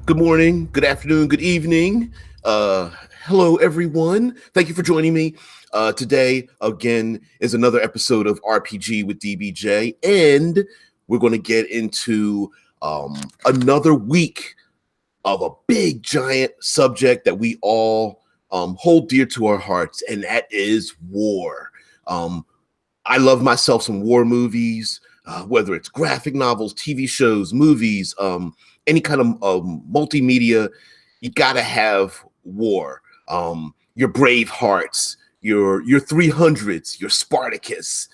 Good morning, good afternoon, good evening. Hello, everyone. Thank you for joining me. Today, again, is another episode of RPG with DBJ, and we're going to get into another week of a big, giant subject that we all hold dear to our hearts, and that is war. I love myself some war movies, whether it's graphic novels, TV shows, movies, any kind of multimedia. You gotta have war. Your Brave Hearts, your 300s, your Spartacus,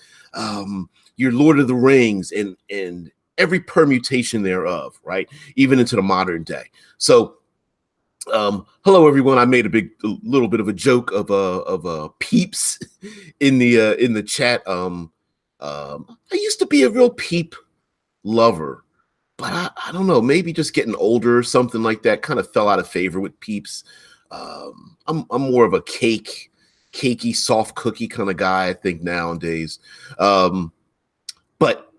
your Lord of the Rings, and every permutation thereof, right? Even into the modern day. So, hello everyone. I made a little bit of a joke of peeps in the chat. I used to be a real peep lover, but I don't know, maybe just getting older or something like that kind of fell out of favor with peeps. I'm more of a cakey, soft cookie kind of guy, I think, nowadays. But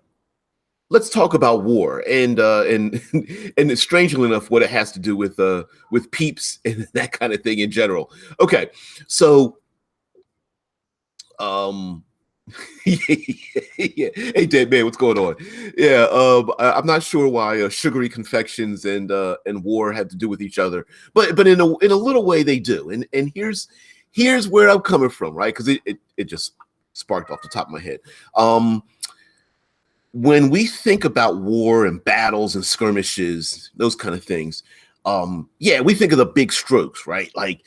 let's talk about war and strangely enough, what it has to do with peeps and that kind of thing in general. Okay, so yeah. Hey, Dead Man, what's going on? Yeah, I'm not sure why sugary confections and war have to do with each other, but in a little way they do. And here's where I'm coming from, right? Because it just sparked off the top of my head. When we think about war and battles and skirmishes, those kind of things, yeah, we think of the big strokes, right? Like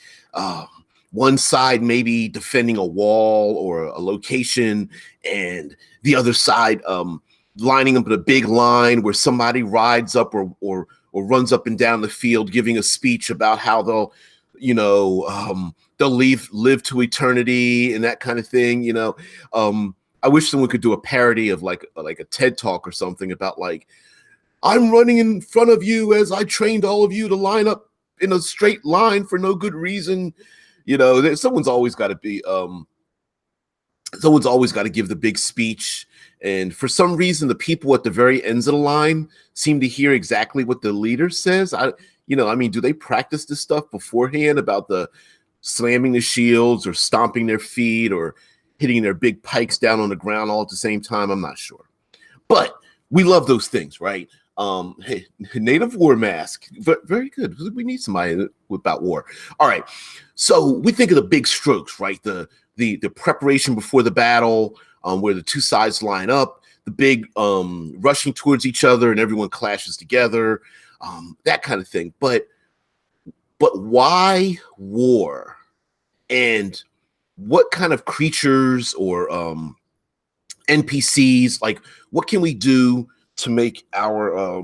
one side maybe defending a wall or a location, and the other side lining up in a big line where somebody rides up or runs up and down the field giving a speech about how they'll live to eternity and that kind of thing. I wish someone could do a parody of like a TED talk or something about like, I'm running in front of you as I trained all of you to line up in a straight line for no good reason. Someone's always got to give the big speech. And for some reason, the people at the very ends of the line seem to hear exactly what the leader says. Do they practice this stuff beforehand about the slamming the shields or stomping their feet or hitting their big pikes down on the ground all at the same time? I'm not sure. But we love those things, right? Hey, native war mask, very good. We need somebody about war. All right, so we think of the big strokes, right? The preparation before the battle, where the two sides line up, the big rushing towards each other, and everyone clashes together, that kind of thing. But why war? And what kind of creatures or NPCs, like what can we do to make our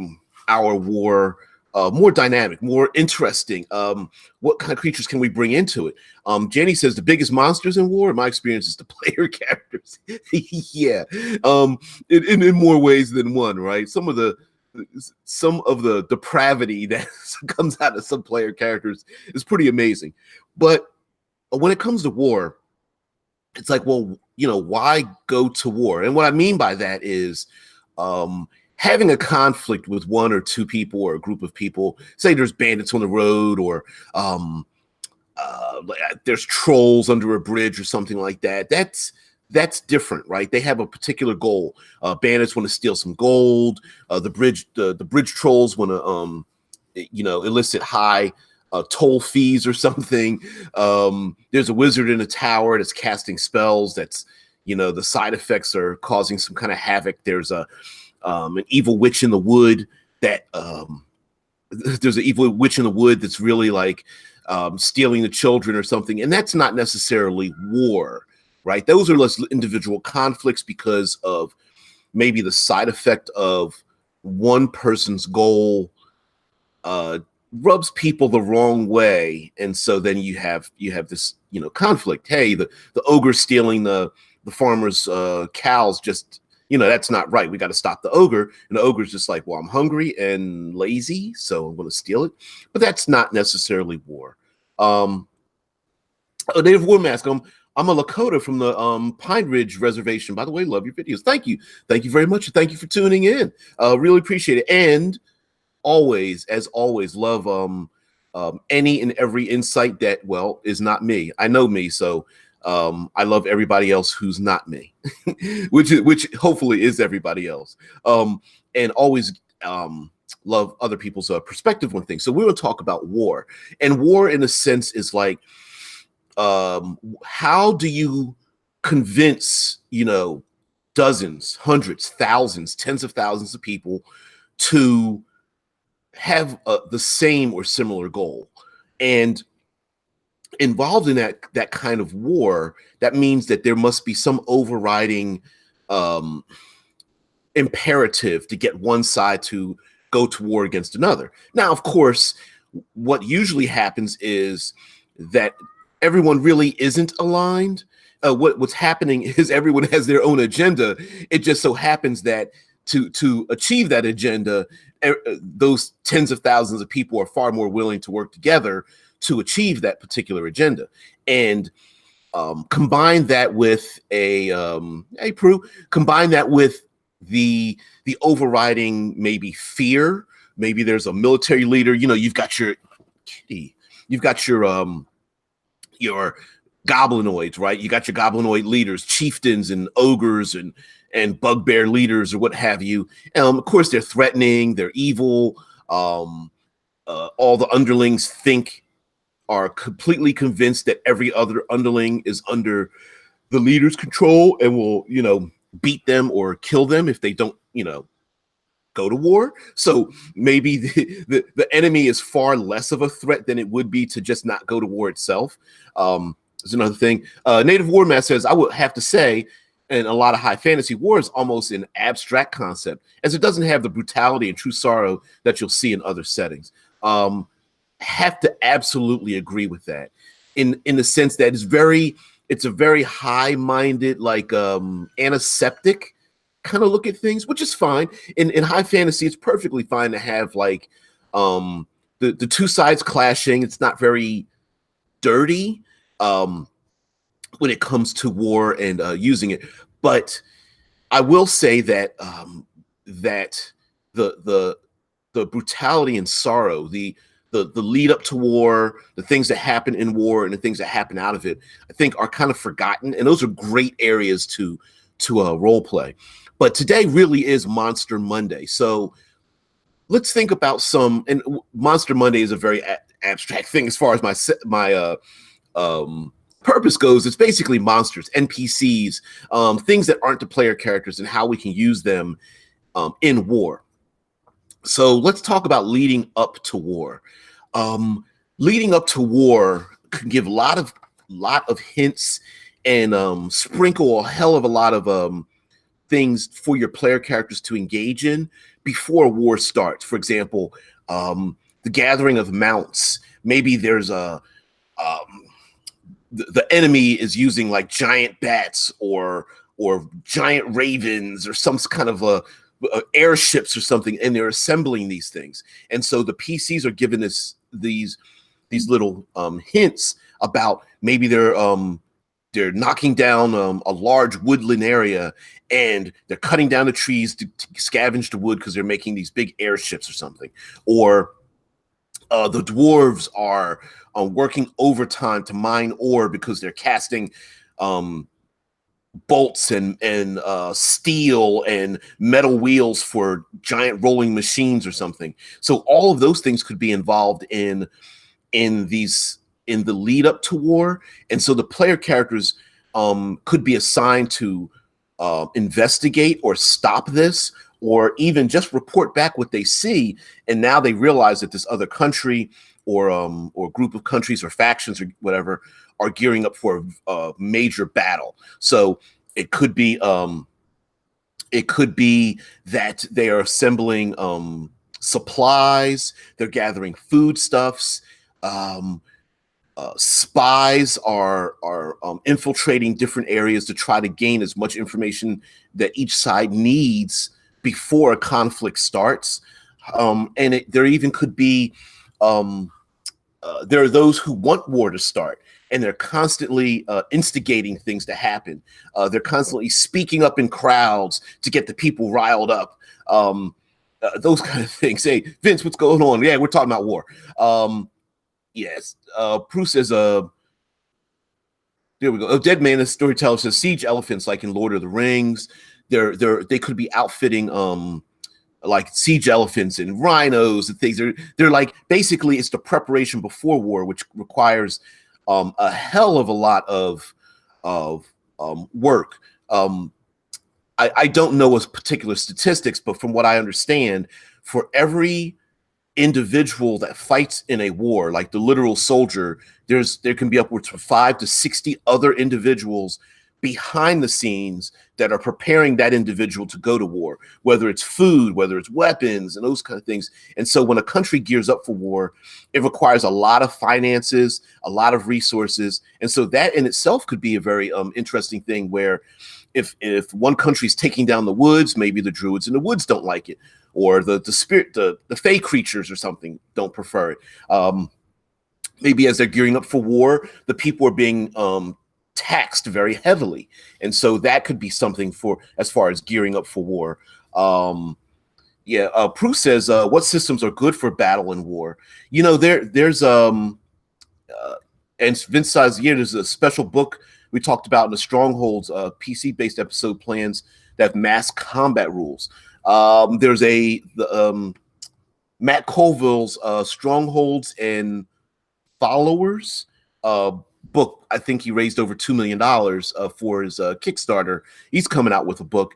war more dynamic, more interesting? What kind of creatures can we bring into it? Jenny says the biggest monsters in war, in my experience, is the player characters. Yeah, in more ways than one, right? Some of the depravity that comes out of some player characters is pretty amazing. But when it comes to war, it's like, well, why go to war? And what I mean by that is having a conflict with one or two people or a group of people. Say there's bandits on the road, or there's trolls under a bridge or something like that. That's different, right? They have a particular goal. Bandits want to steal some gold. The bridge trolls want to elicit high toll fees or something. There's a wizard in a tower that's casting spells. That's the side effects are causing some kind of havoc. There's an evil witch in the wood that's really like stealing the children or something, and that's not necessarily war, right? Those are less individual conflicts because of maybe the side effect of one person's goal rubs people the wrong way, and so then you have this conflict. Hey, the ogre stealing the farmer's cows, just that's not right. We got to stop the ogre. And the ogre's just like, well, I'm hungry and lazy, so I'm going to steal it. But that's not necessarily war. A native war mask. I'm a Lakota from the Pine Ridge Reservation. By the way, love your videos. Thank you very much. Thank you for tuning in. Really appreciate it. And always, as always, love any and every insight that, well, is not me. I know me, so I love everybody else who's not me, which hopefully is everybody else, and always love other people's perspective on things. So we will talk about war, and war, in a sense, is like, how do you convince, dozens, hundreds, thousands, tens of thousands of people to have the same or similar goal? And involved in that kind of war, that means that there must be some overriding imperative to get one side to go to war against another. Now, of course, what usually happens is that everyone really isn't aligned. What's happening is everyone has their own agenda. It just so happens that to achieve that agenda, those tens of thousands of people are far more willing to work together to achieve that particular agenda. And combine that with combine that with the overriding maybe fear. Maybe there's a military leader. You've got your kitty. You've got your goblinoids, right? You got your goblinoid leaders, chieftains and ogres and bugbear leaders or what have you. Of course, they're threatening. They're evil. All the underlings are completely convinced that every other underling is under the leader's control and will, beat them or kill them if they don't, go to war. So maybe the enemy is far less of a threat than it would be to just not go to war itself. There's another thing. Native War Math says, I would have to say, in a lot of high fantasy, war is almost an abstract concept, as it doesn't have the brutality and true sorrow that you'll see in other settings. Have to absolutely agree with that, in the sense that it's a very high-minded, like antiseptic kind of look at things, which is fine. In high fantasy, it's perfectly fine to have like the two sides clashing. It's not very dirty when it comes to war and using it. But I will say that that the brutality and sorrow, the lead up to war, the things that happen in war and the things that happen out of it, I think are kind of forgotten. And those are great areas to role play. But today really is Monster Monday. So let's think about and Monster Monday is a very abstract thing as far as my purpose goes. It's basically monsters, NPCs, things that aren't the player characters and how we can use them in war. So let's talk about leading up to war. Leading up to war can give a lot of hints and sprinkle a hell of a lot of things for your player characters to engage in before war starts. For example, the gathering of mounts. Maybe there's the enemy is using like giant bats or giant ravens or some kind of airships or something, and they're assembling these things. And so the PCs are given these little hints about maybe they're knocking down a large woodland area, and they're cutting down the trees to scavenge the wood because they're making these big airships or something. Or the dwarves are working overtime to mine ore because they're casting bolts and steel and metal wheels for giant rolling machines or something. So all of those things could be involved in the lead up to war. And so the player characters could be assigned to investigate or stop this, or even just report back what they see. And now they realize that this other country or group of countries or factions or whatever are gearing up for a major battle. So it could be that they are assembling supplies, they're gathering foodstuffs. Spies are infiltrating different areas to try to gain as much information that each side needs before a conflict starts. And there even could be there are those who want war to start, and they're constantly instigating things to happen. They're constantly speaking up in crowds to get the people riled up. those kind of things. Hey, Vince, what's going on? Yeah, we're talking about war. Yes, Bruce says, there we go. A dead man, a storyteller says, siege elephants, like in Lord of the Rings. They could be outfitting like siege elephants and rhinos and things. They're like, basically it's the preparation before war, which requires a hell of a lot of work. I don't know as particular statistics, but from what I understand, for every individual that fights in a war, like the literal soldier, there can be upwards of 5 to 60 other individuals behind the scenes that are preparing that individual to go to war, whether it's food, whether it's weapons, and those kind of things. And so when a country gears up for war, it requires a lot of finances, a lot of resources. And so that in itself could be a very interesting thing, where if one country's taking down the woods, maybe the druids in the woods don't like it, or the spirit, the fey creatures or something don't prefer it. Maybe as they're gearing up for war, the people are being taxed very heavily, and so that could be something for as far as gearing up for war. Prue says, what systems are good for battle and war? You know, there's and Vince says, yeah, there's a special book we talked about in the Strongholds PC-based episode plans that have mass combat rules. There's Matt Colville's Strongholds and Followers book. I think he raised over $2 million for his Kickstarter. He's coming out with a book.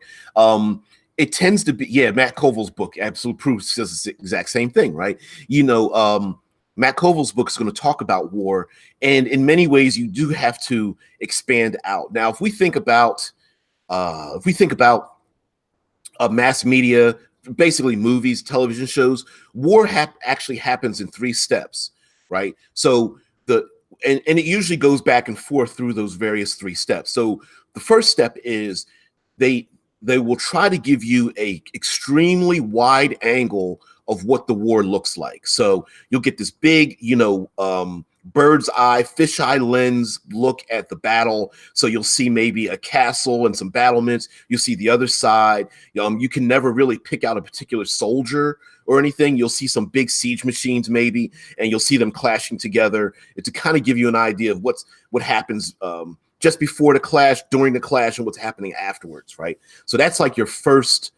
It tends to be, Matt Colville's book, Absolute Proof, says the exact same thing, right? You know, Matt Colville's book is going to talk about war, and in many ways, you do have to expand out. Now, if we think about mass media, basically movies, television shows, war actually happens in 3 steps, right? So and it usually goes back and forth through those various 3 steps. So the first step is they will try to give you a extremely wide angle of what the war looks like. So you'll get this big, bird's eye, fisheye lens look at the battle. So you'll see maybe a castle and some battlements. You'll see the other side. You can never really pick out a particular soldier or anything. You'll see some big siege machines maybe, and you'll see them clashing together. It's to kind of give you an idea of what happens just before the clash, during the clash, and what's happening afterwards, right? So that's like your first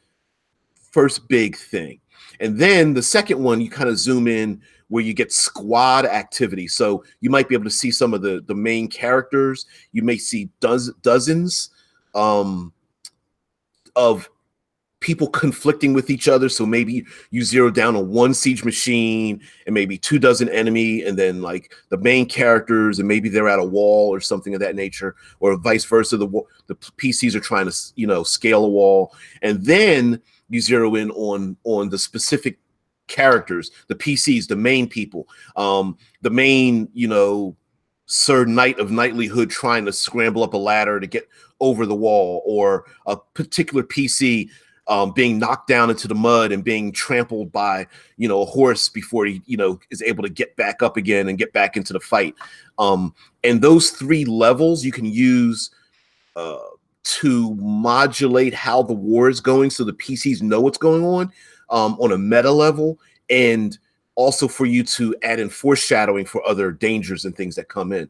big thing. And then the second one, you kind of zoom in where you get squad activity. So you might be able to see some of the main characters. You may see dozens of people conflicting with each other. So maybe you zero down on one siege machine and maybe 2 dozen enemy, and then like the main characters, and maybe they're at a wall or something of that nature, or vice versa. The PCs are trying to, scale a wall, and then you zero in on the specific characters, the PCs, the main people, the main, Sir Knight of Knightlyhood trying to scramble up a ladder to get over the wall, or a particular PC being knocked down into the mud and being trampled by, a horse before he, is able to get back up again and get back into the fight. And those 3 levels you can use to modulate how the war is going, so the PCs know what's going on a meta level, and also for you to add in foreshadowing for other dangers and things that come in.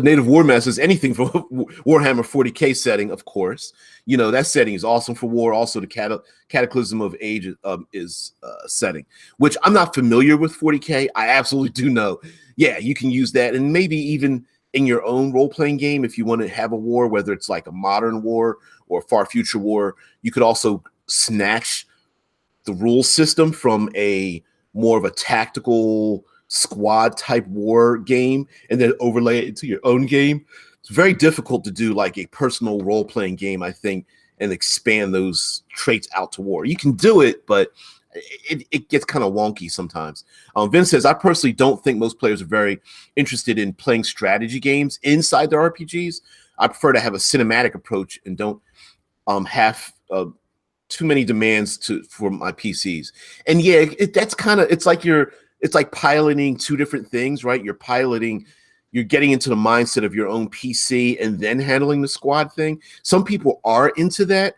Native War Masters, anything for Warhammer 40K setting, of course. That setting is awesome for war. Also, the Cataclysm of Age is setting, which I'm not familiar with 40K. I absolutely do know. Yeah, you can use that, and maybe even in your own role-playing game, if you want to have a war, whether it's like a modern war or a far future war, you could also snatch the rule system from a more of a tactical squad type war game and then overlay it into your own game. It's very difficult to do like a personal role-playing game, I think, and expand those traits out to war. You can do it, but it gets kind of wonky sometimes. Vince says, I personally don't think most players are very interested in playing strategy games inside their RPGs. I prefer to have a cinematic approach and don't have too many demands for my PCs. And yeah, it's like piloting 2 different things, right? You're getting into the mindset of your own PC and then handling the squad thing. Some people are into that.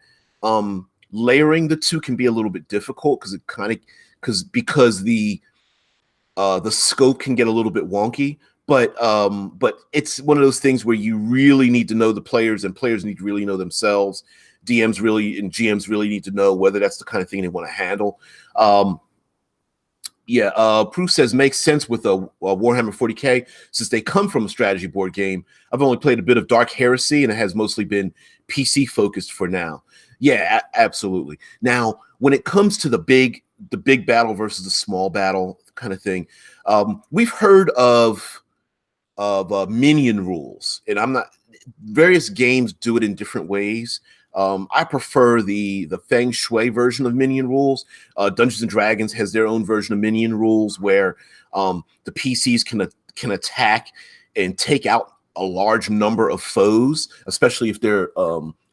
layering the two can be a little bit difficult because the scope can get a little bit wonky. But it's one of those things where you really need to know the players, and players need to really know themselves. DMs really and GMs really need to know whether that's the kind of thing they want to handle. Proof says makes sense with a Warhammer 40K since they come from a strategy board game. I've only played a bit of Dark Heresy, and it has mostly been PC focused for now. Yeah, absolutely. Now, when it comes to the big battle versus the small battle kind of thing, we've heard of minion rules, and various games do it in different ways. I prefer the Feng Shui version of minion rules. Dungeons and Dragons has their own version of minion rules where the PCs can attack and take out a large number of foes, especially if they're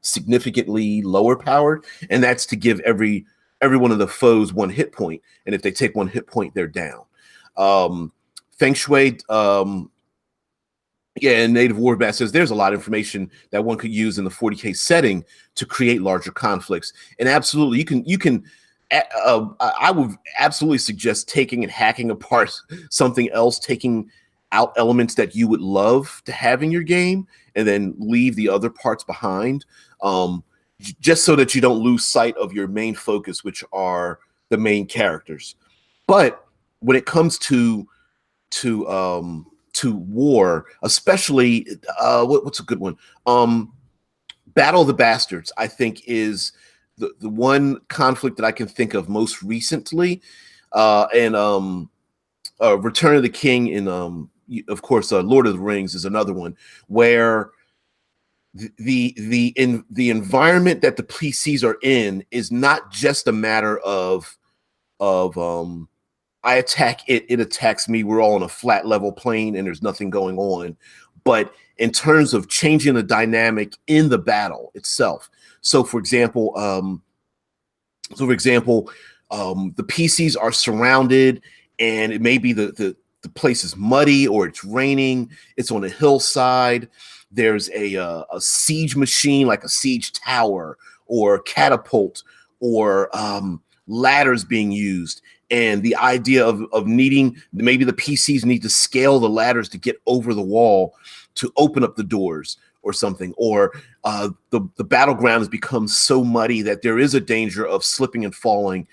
significantly lower powered, and that's to give every one of the foes 1 hit point, and if they take 1 hit point, they're down. Feng Shui, and Native Warbat says there's a lot of information that one could use in the 40K setting to create larger conflicts. And absolutely, you can. I would absolutely suggest taking and hacking apart something else, taking out elements that you would love to have in your game, and then leave the other parts behind, just so that you don't lose sight of your main focus, which are the main characters. But when it comes to war, especially what's a good one? Battle of the Bastards, I think, is the one conflict that I can think of most recently, and Return of the King in of course Lord of the Rings is another one where the environment that the PCs are in is not just a matter of I attack it, it attacks me. We're all on a flat level plane and there's nothing going on. But in terms of changing the dynamic in the battle itself. So for example, the PCs are surrounded, and it may be the place is muddy, or it's raining. It's on a hillside. There's a siege machine, like a siege tower or catapult, or ladders being used. And the idea of needing, maybe the PCs need to scale the ladders to get over the wall to open up the doors or something, or the battleground has become so muddy that there is a danger of slipping and falling,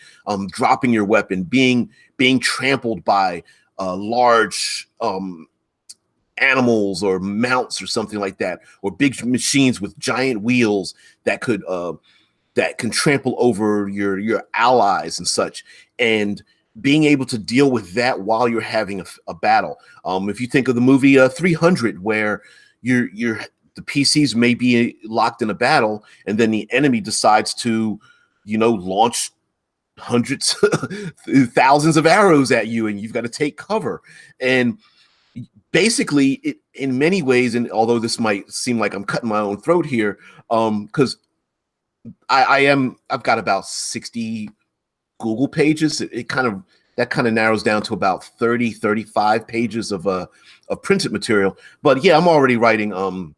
dropping your weapon, being trampled by large animals or mounts or something like that, or big machines with giant wheels that can trample over your allies and such, and being able to deal with that while you're having a battle. If you think of the movie 300, where the PCs may be locked in a battle, and then the enemy decides to, launch hundreds, thousands of arrows at you, and you've got to take cover. And basically, in many ways, and although this might seem like I'm cutting my own throat here, because I've got about 60 Google pages. That kind of narrows down to about 35 pages of printed material. But yeah, I'm already writing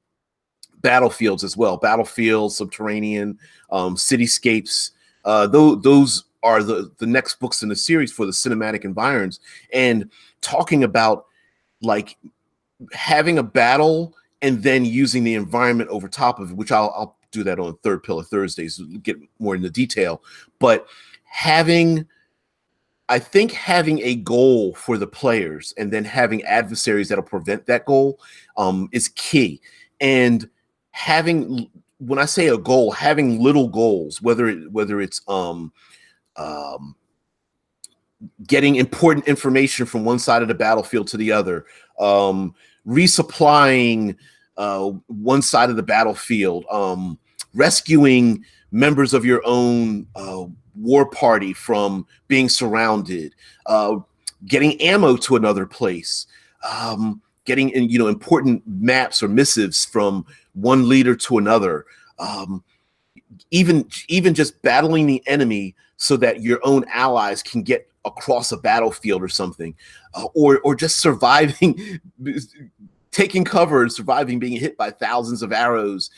battlefields as well. Battlefields, subterranean, cityscapes. Those are the next books in the series for the cinematic environs, and talking about like having a battle and then using the environment over top of it, which I'll do that on Third Pillar Thursdays, get more into detail. But having a goal for the players and then having adversaries that'll prevent that goal is key. And when I say a goal, having little goals, whether it's getting important information from one side of the battlefield to the other, resupplying one side of the battlefield, rescuing members of your own war party from being surrounded, getting ammo to another place, getting important maps or missives from one leader to another, even just battling the enemy so that your own allies can get across a battlefield or something, or just surviving, taking cover and surviving being hit by thousands of arrows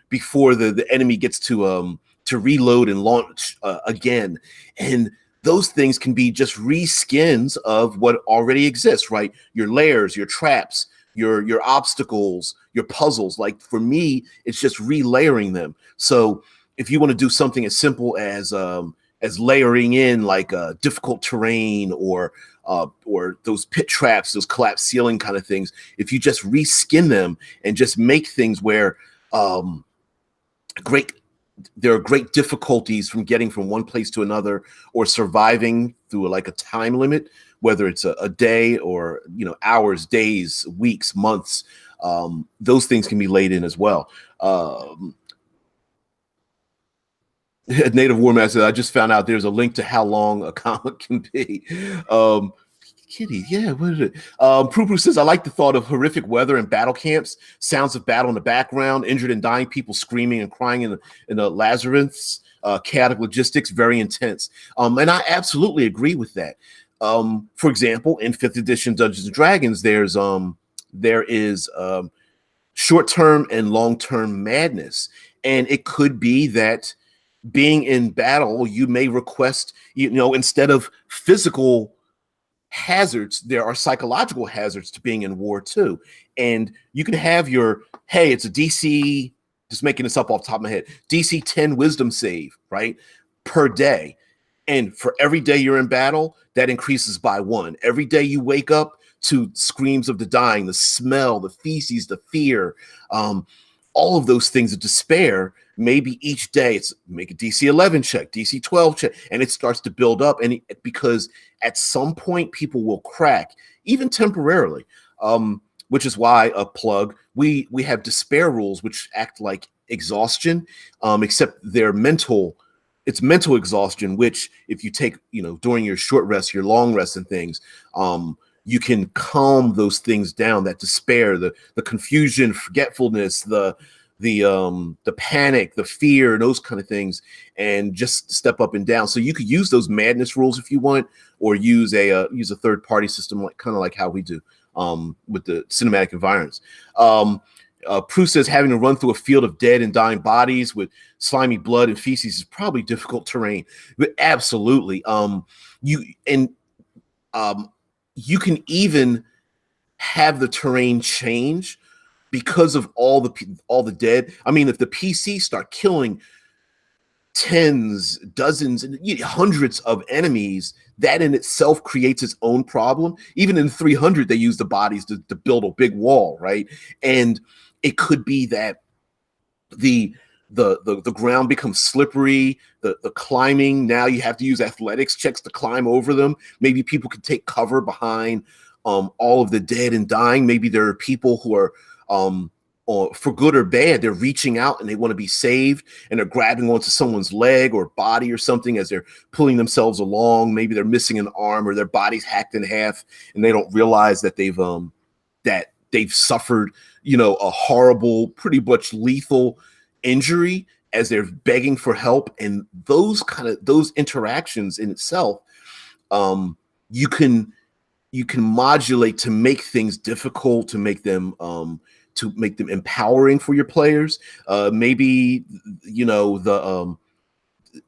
before the enemy gets to to reload and launch again. And those things can be just reskins of what already exists, right? Your layers, your traps, your obstacles, your puzzles. Like for me, it's just relayering them. So if you want to do something as simple as layering in like difficult terrain or those pit traps, those collapsed ceiling kind of things, if you just reskin them and just make things where great there are great difficulties from getting from one place to another or surviving through like a time limit, whether it's a day or hours, days, weeks, months. Those things can be laid in as well. Native War Master, I just found out there's a link to how long a comic can be. Kitty, yeah, what is it? Prue says, I like the thought of horrific weather and battle camps, sounds of battle in the background, injured and dying people screaming and crying in the labyrinths, chaotic logistics, very intense. And I absolutely agree with that. For example, in 5th edition Dungeons and Dragons, there is short-term and long-term madness. And it could be that being in battle, you may request, instead of physical hazards, there are psychological hazards to being in war too. And you can have it's a DC, just making this up off the top of my head, DC 10 wisdom save, right, per day. And for every day you're in battle, that increases by 1. Every day you wake up to screams of the dying, the smell, the feces, the fear, all of those things of despair. Maybe each day it's make a DC 11 check, DC 12 check, and it starts to build up. And because at some point people will crack, even temporarily, which is why a plug, we have despair rules, which act like exhaustion, except they're mental. It's mental exhaustion, which if you take, during your short rest, your long rest and things, you can calm those things down, that despair, the confusion, forgetfulness, the panic, the fear, those kind of things, and just step up and down. So you could use those madness rules if you want, or use a third party system, kind of like how we do with the cinematic environments. Prue says having to run through a field of dead and dying bodies with slimy blood and feces is probably difficult terrain. But absolutely, you can even have the terrain change because of all the dead. I mean, if the PC start killing tens, dozens, and hundreds of enemies, that in itself creates its own problem. Even in 300, they use the bodies to build a big wall, right? And it could be that the ground becomes slippery, the climbing, now you have to use athletics checks to climb over them. Maybe people can take cover behind all of the dead and dying. Maybe there are people who are or for good or bad, they're reaching out and they want to be saved, and they're grabbing onto someone's leg or body or something as they're pulling themselves along. Maybe they're missing an arm or their body's hacked in half, and they don't realize that they've suffered, a horrible, pretty much lethal injury as they're begging for help. And those interactions in itself, you can modulate to make things difficult, to make them empowering for your players. Maybe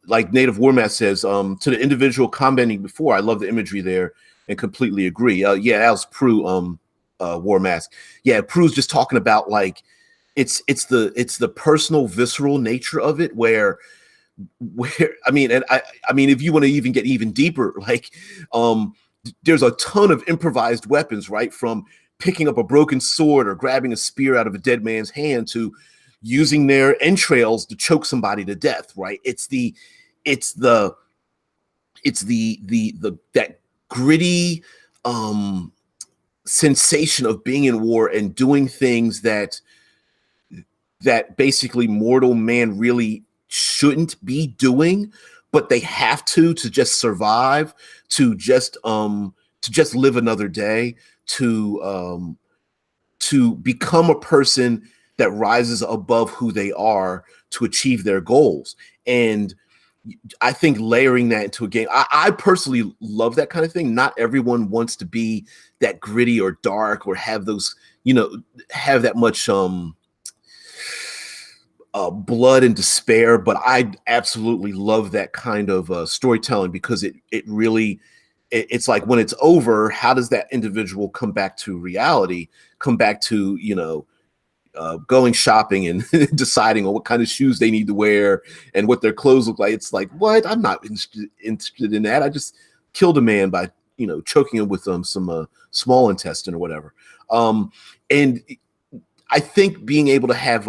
like Native War Math says, to the individual commenting before, I love the imagery there and completely agree. Yeah, that was Prue War Mask. Yeah, Prue's just talking about like it's the personal, visceral nature of it, where I mean, if you want to even get even deeper, like there's a ton of improvised weapons, right? From picking up a broken sword or grabbing a spear out of a dead man's hand to using their entrails to choke somebody to death, right? It's that gritty sensation of being in war and doing things that basically mortal man really shouldn't be doing, but they have to just survive, to just live another day, to become a person that rises above who they are to achieve their goals. And I think layering that into a game, I personally love that kind of thing. Not everyone wants to be that gritty or dark or have those, have that much blood and despair, but I absolutely love that kind of storytelling because it really it's like when it's over, how does that individual come back to reality, come back to, going shopping and deciding on what kind of shoes they need to wear and what their clothes look like. It's like, what? I'm not interested in that. I just killed a man by, choking him with some small intestine or whatever. And I think being able to have,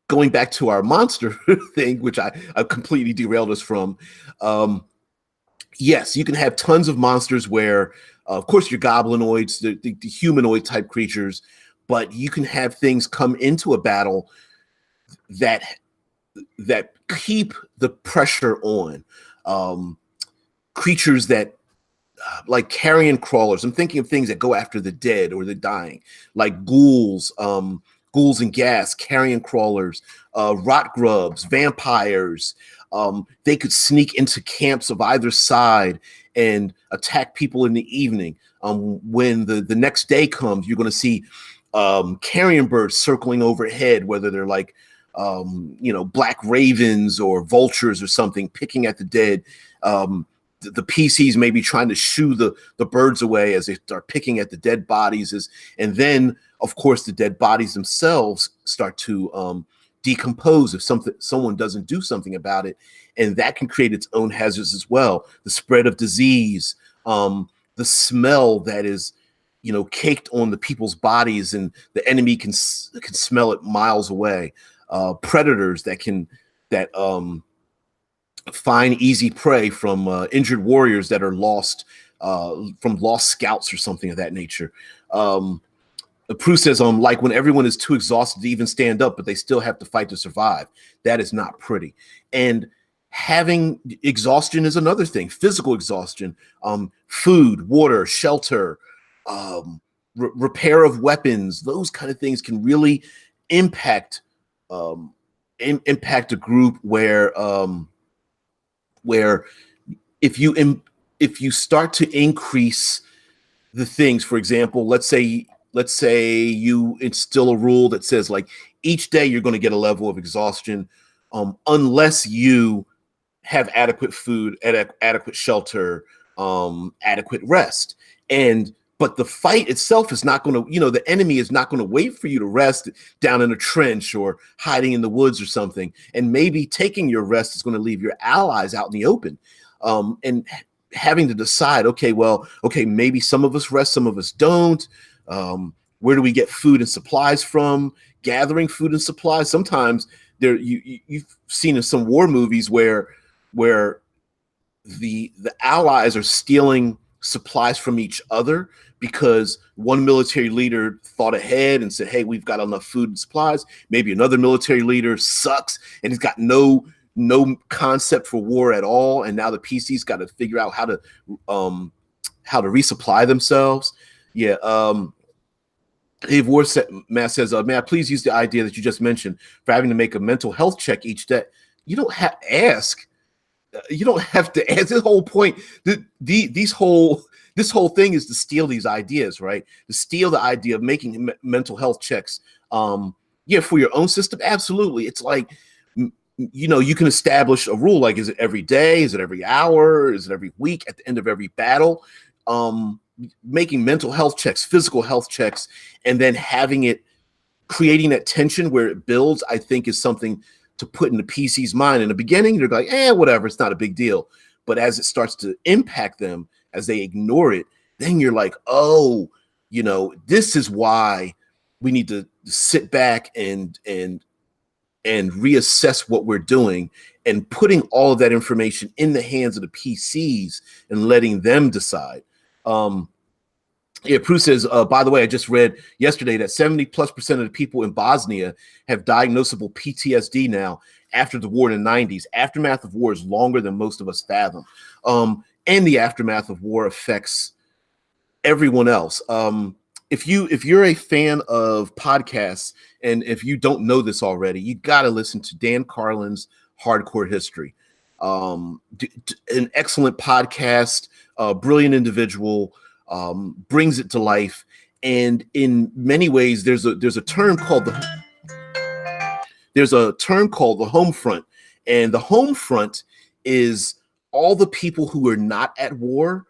going back to our monster thing, which I completely derailed us from, yes, you can have tons of monsters where, of course, your goblinoids, the humanoid type creatures, but you can have things come into a battle that keep the pressure on. Creatures that like carrion crawlers. I'm thinking of things that go after the dead or the dying, like ghouls, ghouls and gas, carrion crawlers, rot grubs, vampires. They could sneak into camps of either side and attack people in the evening. When the next day comes, you're going to see carrion birds circling overhead, whether they're like black ravens or vultures or something, picking at the dead. The PCs may be trying to shoo the birds away as they start picking at the dead bodies, and then of course the dead bodies themselves start to decompose if someone doesn't do something about it, and that can create its own hazards as well. The spread of disease, the smell that is caked on the people's bodies, and the enemy can smell it miles away. Predators that find easy prey from injured warriors that are lost from lost scouts or something of that nature. Prue says, like when everyone is too exhausted to even stand up, but they still have to fight to survive. That is not pretty. And having exhaustion is another thing. Physical exhaustion, food, water, shelter, repair of weapons. Those kind of things can really impact a group where if you start to increase the things, for example, let's say you instill a rule that says like each day you're going to get a level of exhaustion, unless you have adequate food, adequate shelter, adequate rest. But the fight itself is not going to, the enemy is not going to wait for you to rest down in a trench or hiding in the woods or something. And maybe taking your rest is going to leave your allies out in the open. And having to decide, okay, maybe some of us rest, some of us don't. Where do we get food and supplies from? Gathering food and supplies. Sometimes you've seen in some war movies where the allies are stealing supplies from each other because one military leader thought ahead and said, hey, we've got enough food and supplies. Maybe another military leader sucks and he's got no concept for war at all, and now the PC's got to figure out how to resupply themselves. Dave Matt says, may I please use the idea that you just mentioned for having to make a mental health check each day? You don't have to ask. You don't have to ask. The whole point, this whole thing is to steal these ideas, right? To steal the idea of making mental health checks. For your own system, absolutely. It's like, you can establish a rule, like, is it every day? Is it every hour? Is it every week? At the end of every battle? Making mental health checks, physical health checks, and then creating that tension where it builds, I think is something to put in the PC's mind. In the beginning, they're like, whatever, it's not a big deal. But as it starts to impact them, as they ignore it, then you're like, this is why we need to sit back and reassess what we're doing, and putting all of that information in the hands of the PCs and letting them decide. Prue says, by the way, I just read yesterday that 70+% of the people in Bosnia have diagnosable PTSD now after the war in the 90s. Aftermath of war is longer than most of us fathom. And the aftermath of war affects everyone else. If you're a fan of podcasts, and if you don't know this already, you got to listen to Dan Carlin's Hardcore History. An excellent podcast, brilliant individual, brings it to life. And in many ways, there's a term called there's a term called the home front, and the home front is all the people who are not at war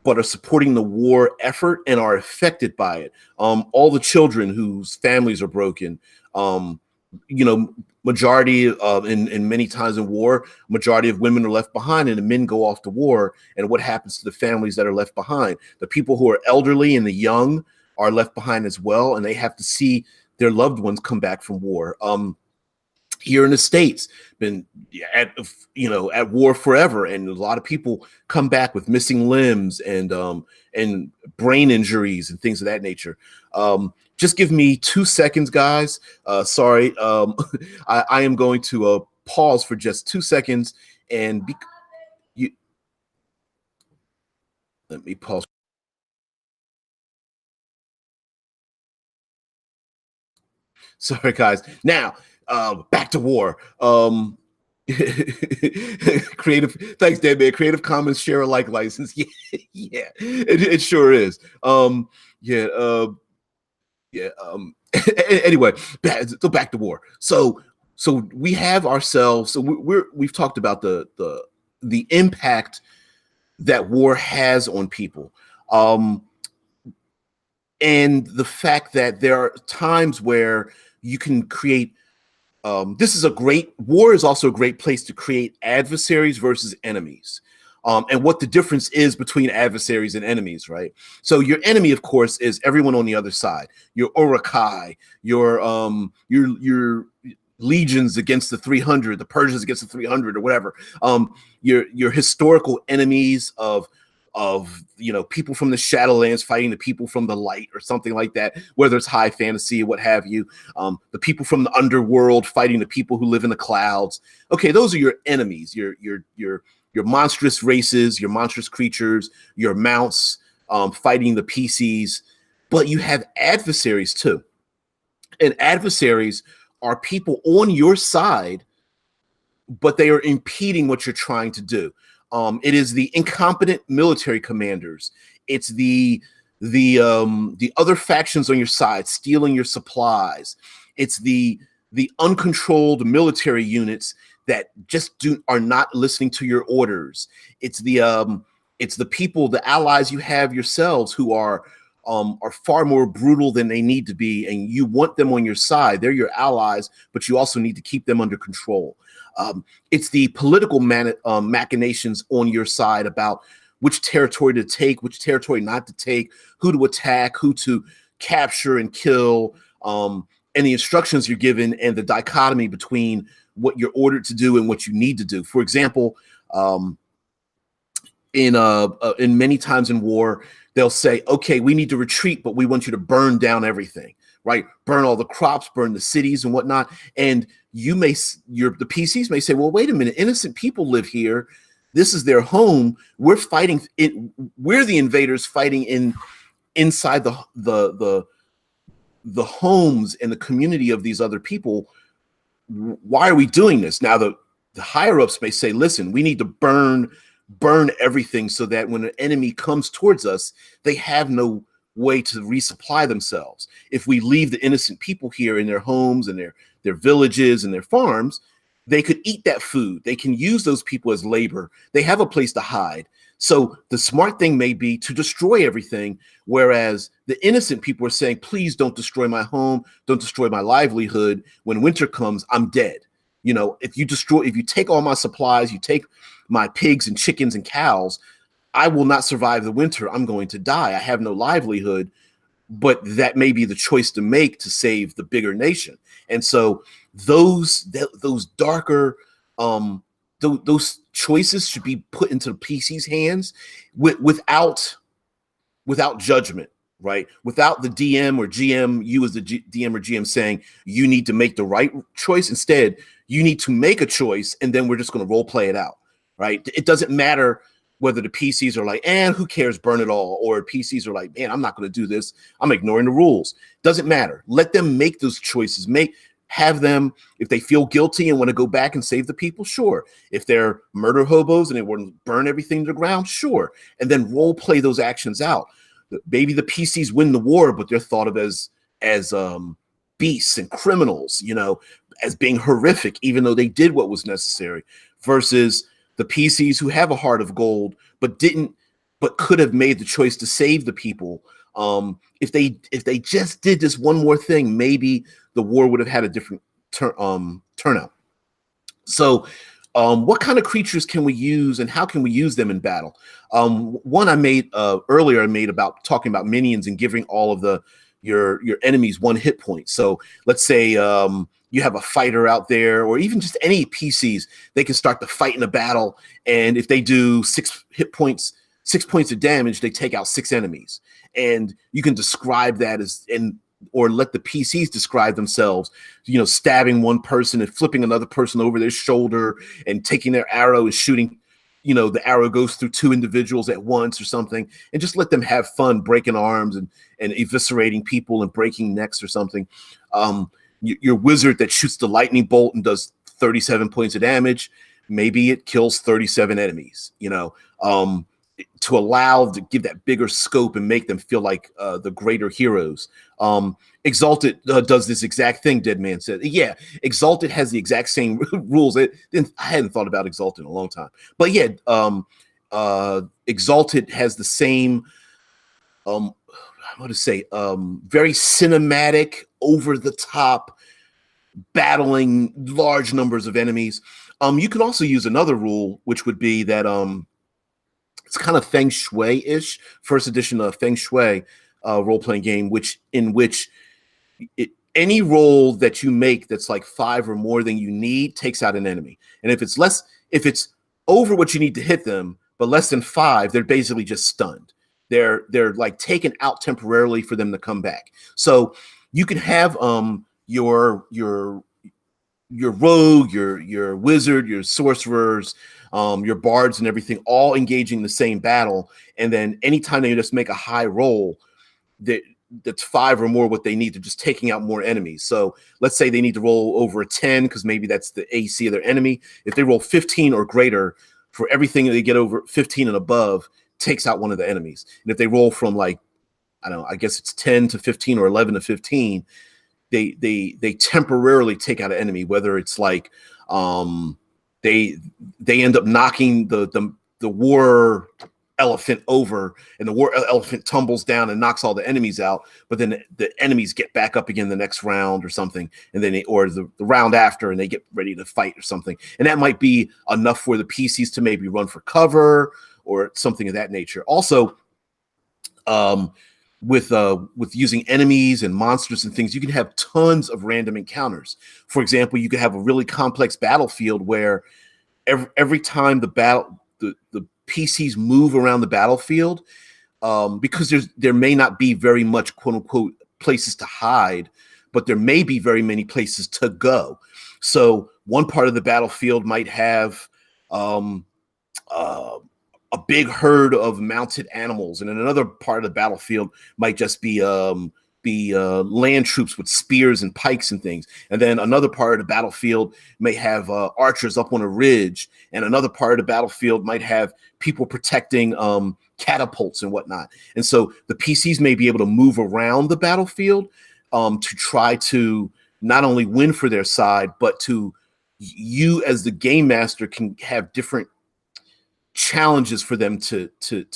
but are supporting the war effort and are affected by it. All the children whose families are broken. You know, majority in many times in war, majority of women are left behind, and the men go off to war. And what happens to the families that are left behind? The people who are elderly and the young are left behind as well, and they have to see their loved ones come back from war. Here in the States, been at at war forever, and a lot of people come back with missing limbs and brain injuries and things of that nature. Just give me 2 seconds, guys. Sorry, I am going to pause for just 2 seconds, and let me pause. Sorry, guys. Now, back to war. Creative, thanks, Dan, man. Creative Commons share alike license. Yeah, yeah, it sure is. Yeah, yeah. Anyway, back to war. So we have ourselves. So we've talked about the impact that war has on people. And the fact that there are times where you can create this is a great war is also a great place to create adversaries versus enemies. And what the difference is between adversaries and enemies, right? So your enemy, of course, is everyone on the other side. Your Urukai, your legions against the 300, the Persians against the 300, or whatever. Your historical enemies of people from the Shadowlands fighting the people from the light or something like that, whether it's high fantasy or what have you. The people from the underworld fighting the people who live in the clouds. Okay, those are your enemies. Your monstrous races, your monstrous creatures, your mounts fighting the PCs. But you have adversaries too, and adversaries are people on your side, but they are impeding what you're trying to do. It is the incompetent military commanders. It's the other factions on your side stealing your supplies. It's the uncontrolled military units that just are not listening to your orders. It's the people, the allies you have yourselves who are far more brutal than they need to be, and you want them on your side. They're your allies, but you also need to keep them under control. It's the political machinations on your side about which territory to take, which territory not to take, who to attack, who to capture and kill, and the instructions you're given, and the dichotomy between what you're ordered to do and what you need to do. For example, in many times in war, they'll say, okay, we need to retreat, but we want you to burn down everything, right? Burn all the crops, burn the cities and whatnot. And the PCs may say, well, wait a minute, innocent people live here. This is their home. We're fighting it. We're the invaders fighting inside the homes and the community of these other people. Why are we doing this? Now the higher ups may say, listen, we need to burn everything so that when an enemy comes towards us, they have no way to resupply themselves. If we leave the innocent people here in their homes and their villages and their farms, they could eat that food. They can use those people as labor. They have a place to hide. So the smart thing may be to destroy everything, whereas the innocent people are saying, please don't destroy my home, don't destroy my livelihood. When winter comes, I'm dead. If you take all my supplies, you take my pigs and chickens and cows, I will not survive the winter. I'm going to die. I have no livelihood. But that may be the choice to make to save the bigger nation. And so those darker those choices should be put into the PC's hands without judgment, right? Without the DM or GM, you as the DM or GM saying you need to make the right choice. Instead, you need to make a choice, and then we're just going to role play it out, right? It doesn't matter whether the PCs are like, who cares, burn it all, or PCs are like, man, I'm not going to do this. I'm ignoring the rules. Doesn't matter. Let them make those choices. Have them, if they feel guilty and want to go back and save the people, sure. If they're murder hobos and they want to burn everything to the ground, sure. And then role play those actions out. Maybe the PCs win the war, but they're thought of as beasts and criminals, as being horrific, even though they did what was necessary, versus the PCs who have a heart of gold, but could have made the choice to save the people. If they just did this one more thing, maybe the war would have had a different turnout. So, what kind of creatures can we use, and how can we use them in battle? One I made earlier, I made about talking about minions and giving all of your enemies 1 hit point. So let's say you have a fighter out there, or even just any PCs, they can start the fight in a battle, and if they do 6 hit points, 6 points of damage, they take out 6 enemies. And you can describe that as, or let the PCs describe themselves, stabbing one person and flipping another person over their shoulder and taking their arrow and shooting, the arrow goes through 2 individuals at once or something, and just let them have fun breaking arms and eviscerating people and breaking necks or something. Your wizard that shoots the lightning bolt and does 37 points of damage, maybe it kills 37 enemies, to give that bigger scope and make them feel like the greater heroes. Exalted does this exact thing, Dead Man said. Yeah, Exalted has the exact same rules. I hadn't thought about Exalted in a long time. But yeah, Exalted has the same, very cinematic, over-the-top, battling large numbers of enemies. You can also use another rule, which would be that it's kind of Feng Shui-ish, first edition of Feng Shui role-playing game, in which any roll that you make that's like 5 or more than you need takes out an enemy. And if it's over what you need to hit them, but less than 5, they're basically just stunned. They're like taken out temporarily for them to come back. So you can have your rogue, your wizard, your sorcerers, your bards and everything all engaging the same battle, and then anytime they just make a high roll, that's 5 or more what they need, to just taking out more enemies. So let's say they need to roll over a 10 because maybe that's the AC of their enemy. If they roll 15 or greater, for everything that they get over 15 and above, takes out one of the enemies. And if they roll from like, I don't know, I guess it's 10 to 15 or 11 to 15, they temporarily take out an enemy, whether it's like they end up knocking the war elephant over, and the war elephant tumbles down and knocks all the enemies out, but then the enemies get back up again the next round or something, and then or the round after, and they get ready to fight or something. And that might be enough for the PCs to maybe run for cover or something of that nature. Also, with using enemies and monsters and things, you can have tons of random encounters. For example, you could have a really complex battlefield where every time the PCs move around the battlefield, because there may not be very much quote unquote places to hide, but there may be very many places to go. So one part of the battlefield might have a big herd of mounted animals, and in another part of the battlefield might just be land troops with spears and pikes and things. And then another part of the battlefield may have archers up on a ridge, and another part of the battlefield might have people protecting catapults and whatnot. And so the PCs may be able to move around the battlefield to try to not only win for their side, but you as the game master can have different challenges for them to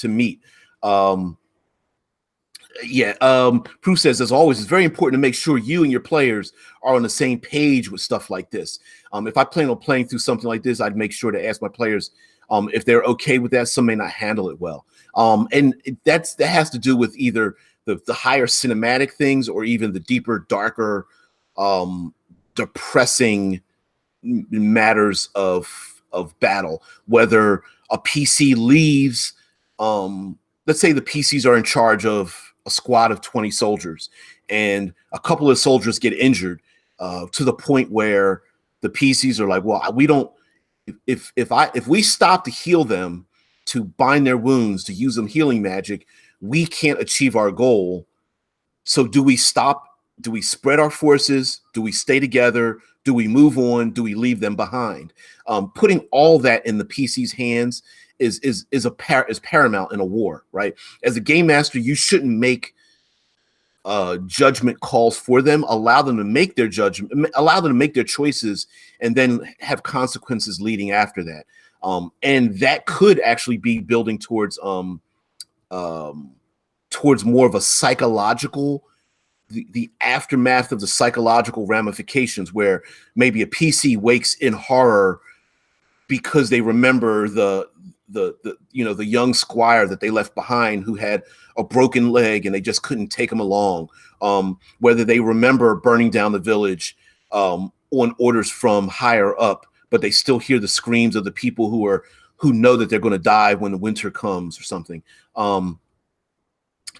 meet. Prue says, as always, it's very important to make sure you and your players are on the same page with stuff like this. If I plan on playing through something like this, I'd make sure to ask my players if they're okay with that. Some may not handle it well. And that has to do with either the higher cinematic things or even the deeper, darker, depressing matters of battle. Whether a PC leaves, let's say the PCs are in charge of a squad of 20 soldiers, and a couple of soldiers get injured to the point where the PCs are like, well, we don't, if we stop to heal them, to bind their wounds, to use them healing magic, we can't achieve our goal. So do we stop? Do we spread our forces? Do we stay together? Do we move on? Do we leave them behind? Putting all that in the PC's hands is paramount in a war, right? As a game master, you shouldn't make judgment calls for them, allow them to make their judgment, allow them to make their choices, and then have consequences leading after that. And that could actually be building towards more of a psychological, the aftermath of the psychological ramifications, where maybe a PC wakes in horror because they remember the young squire that they left behind who had a broken leg and they just couldn't take him along. Whether they remember burning down the village on orders from higher up, but they still hear the screams of the people who know that they're going to die when the winter comes or something. And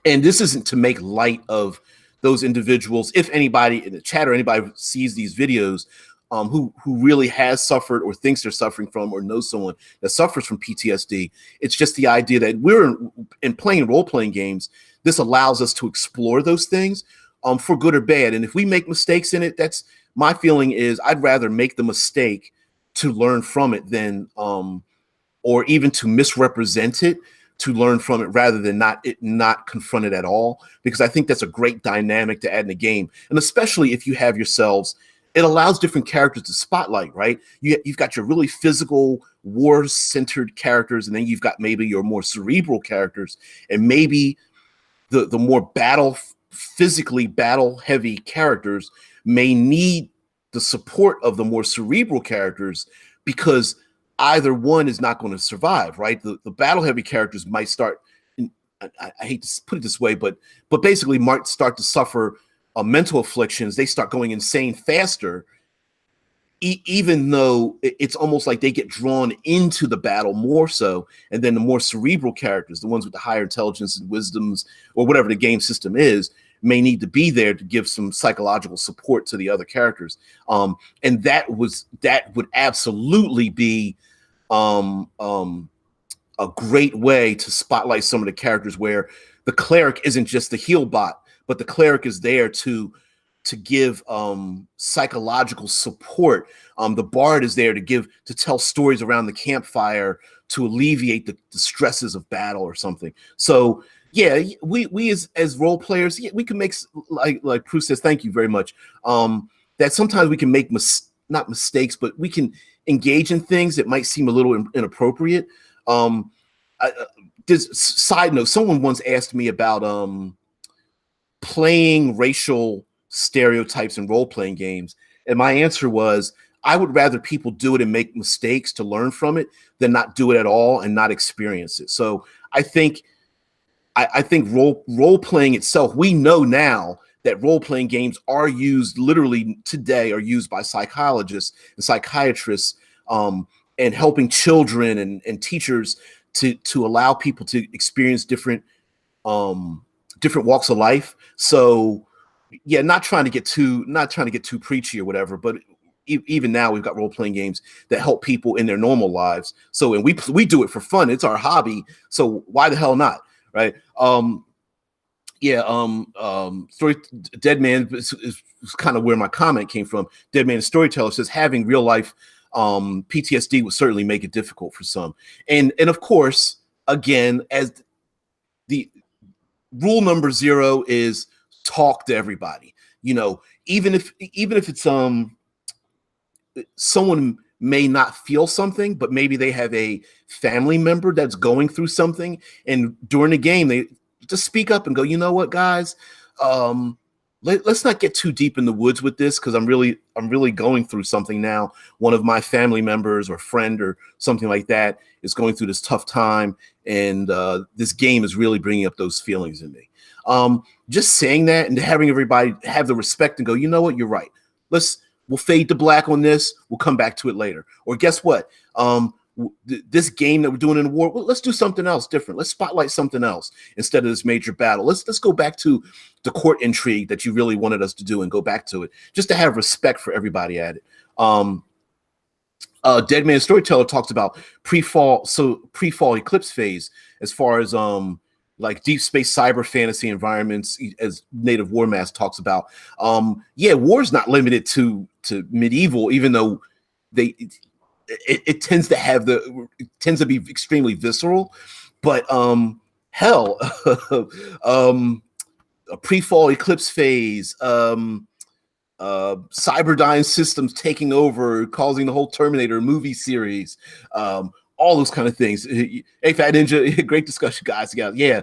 this isn't to make light of those individuals. If anybody in the chat or anybody sees these videos who really has suffered or thinks they're suffering from, or knows someone that suffers from PTSD, it's just the idea that we're in playing role-playing games, this allows us to explore those things for good or bad. And if we make mistakes in it, that's my feeling is I'd rather make the mistake to learn from it than or even to misrepresent it to learn from it, rather than not confront it at all, because I think that's a great dynamic to add in the game. And especially if you have yourselves, it allows different characters to spotlight, right? You've got your really physical, war-centered characters, and then you've got maybe your more cerebral characters, and maybe the more physically battle-heavy characters may need the support of the more cerebral characters, because either one is not going to survive, right? The battle-heavy characters might start, I hate to put it this way, but basically might start to suffer mental afflictions. They start going insane faster, even though it's almost like they get drawn into the battle more so. And then the more cerebral characters, the ones with the higher intelligence and wisdoms, or whatever the game system is, may need to be there to give some psychological support to the other characters. And that would absolutely be a great way to spotlight some of the characters, where the cleric isn't just the heal bot, but the cleric is there to give psychological support. The bard is there to tell stories around the campfire to alleviate the stresses of battle or something. So yeah, we as role players, yeah, we can make, like Prue says, thank you very much. That sometimes we can make not mistakes, but we can engage in things that might seem a little inappropriate. This side note, someone once asked me about playing racial stereotypes in role-playing games, and my answer was, I would rather people do it and make mistakes to learn from it than not do it at all and not experience it. So I think role-playing itself, we know now that role-playing games are used literally today, are used by psychologists and psychiatrists, and helping children and teachers to allow people to experience different walks of life. So yeah, not trying to get too preachy or whatever, but even now we've got role-playing games that help people in their normal lives. So, and we do it for fun. It's our hobby. So why the hell not? Right. Story Dead Man is kind of where my comment came from. Dead Man Storyteller says having real life PTSD would certainly make it difficult for some. And of course, again, as the rule number 0 is talk to everybody. You know, even if it's someone may not feel something, but maybe they have a family member that's going through something, and during the game they just speak up and go, you know what, guys, let's not get too deep in the woods with this, because I'm really going through something now. One of my family members or friend or something like that is going through this tough time, and this game is really bringing up those feelings in me. Just saying that and having everybody have the respect and go, you know what, you're right. We'll fade to black on this. We'll come back to it later. Or guess what? This game that we're doing in war, well, let's do something else different. Let's spotlight something else instead of this major battle. Let's go back to the court intrigue that you really wanted us to do and go back to it, just to have respect for everybody at it. Dead Man Storyteller talks about pre-fall eclipse phase, as far as like deep space cyber fantasy environments, as Native War Mask talks about. Yeah, war's not limited to medieval, even though it tends to be extremely visceral. But hell, a pre-fall eclipse phase, Cyberdyne systems taking over, causing the whole Terminator movie series, all those kind of things. Hey, Fat Ninja, great discussion, guys. Yeah.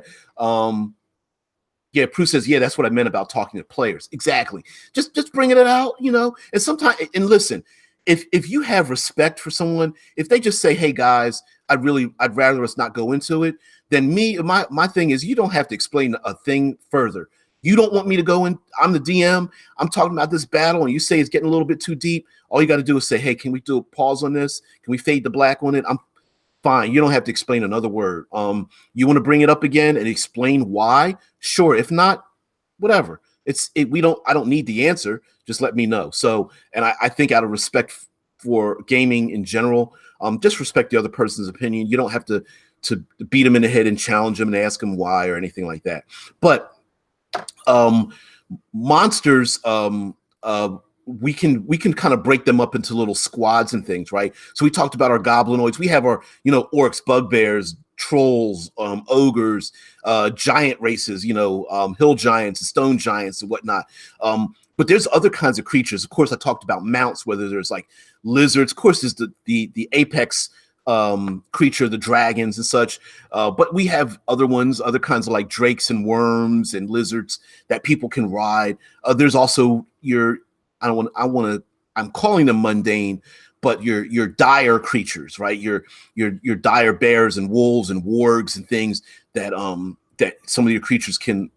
Yeah, Prue says, yeah, that's what I meant about talking to players. Exactly. Just bringing it out, And sometimes, and listen, if you have respect for someone, if they just say, hey guys, I'd rather us not go into it, then my thing is, you don't have to explain a thing further. You don't want me to go in. I'm the DM. I'm talking about this battle, and you say it's getting a little bit too deep. All you got to do is say, hey, can we do a pause on this? Can we fade to black on it? I'm fine. You don't have to explain another word. You want to bring it up again and explain why? Sure. If not, whatever. I don't need the answer. Just let me know. So, and I think out of respect for gaming in general, just respect the other person's opinion. You don't have to beat them in the head and challenge them and ask them why or anything like that. But monsters, we can kind of break them up into little squads and things, right? So we talked about our goblinoids. We have our, orcs, bugbears, trolls, ogres, giant races, hill giants, stone giants, and whatnot. But there's other kinds of creatures. Of course, I talked about mounts, whether there's like lizards. Of course, there's the apex creature, the dragons and such. But we have other kinds of like drakes and worms and lizards that people can ride. There's also I'm calling them mundane, but your dire creatures, right? Your dire bears and wolves and wargs and things that some of your creatures can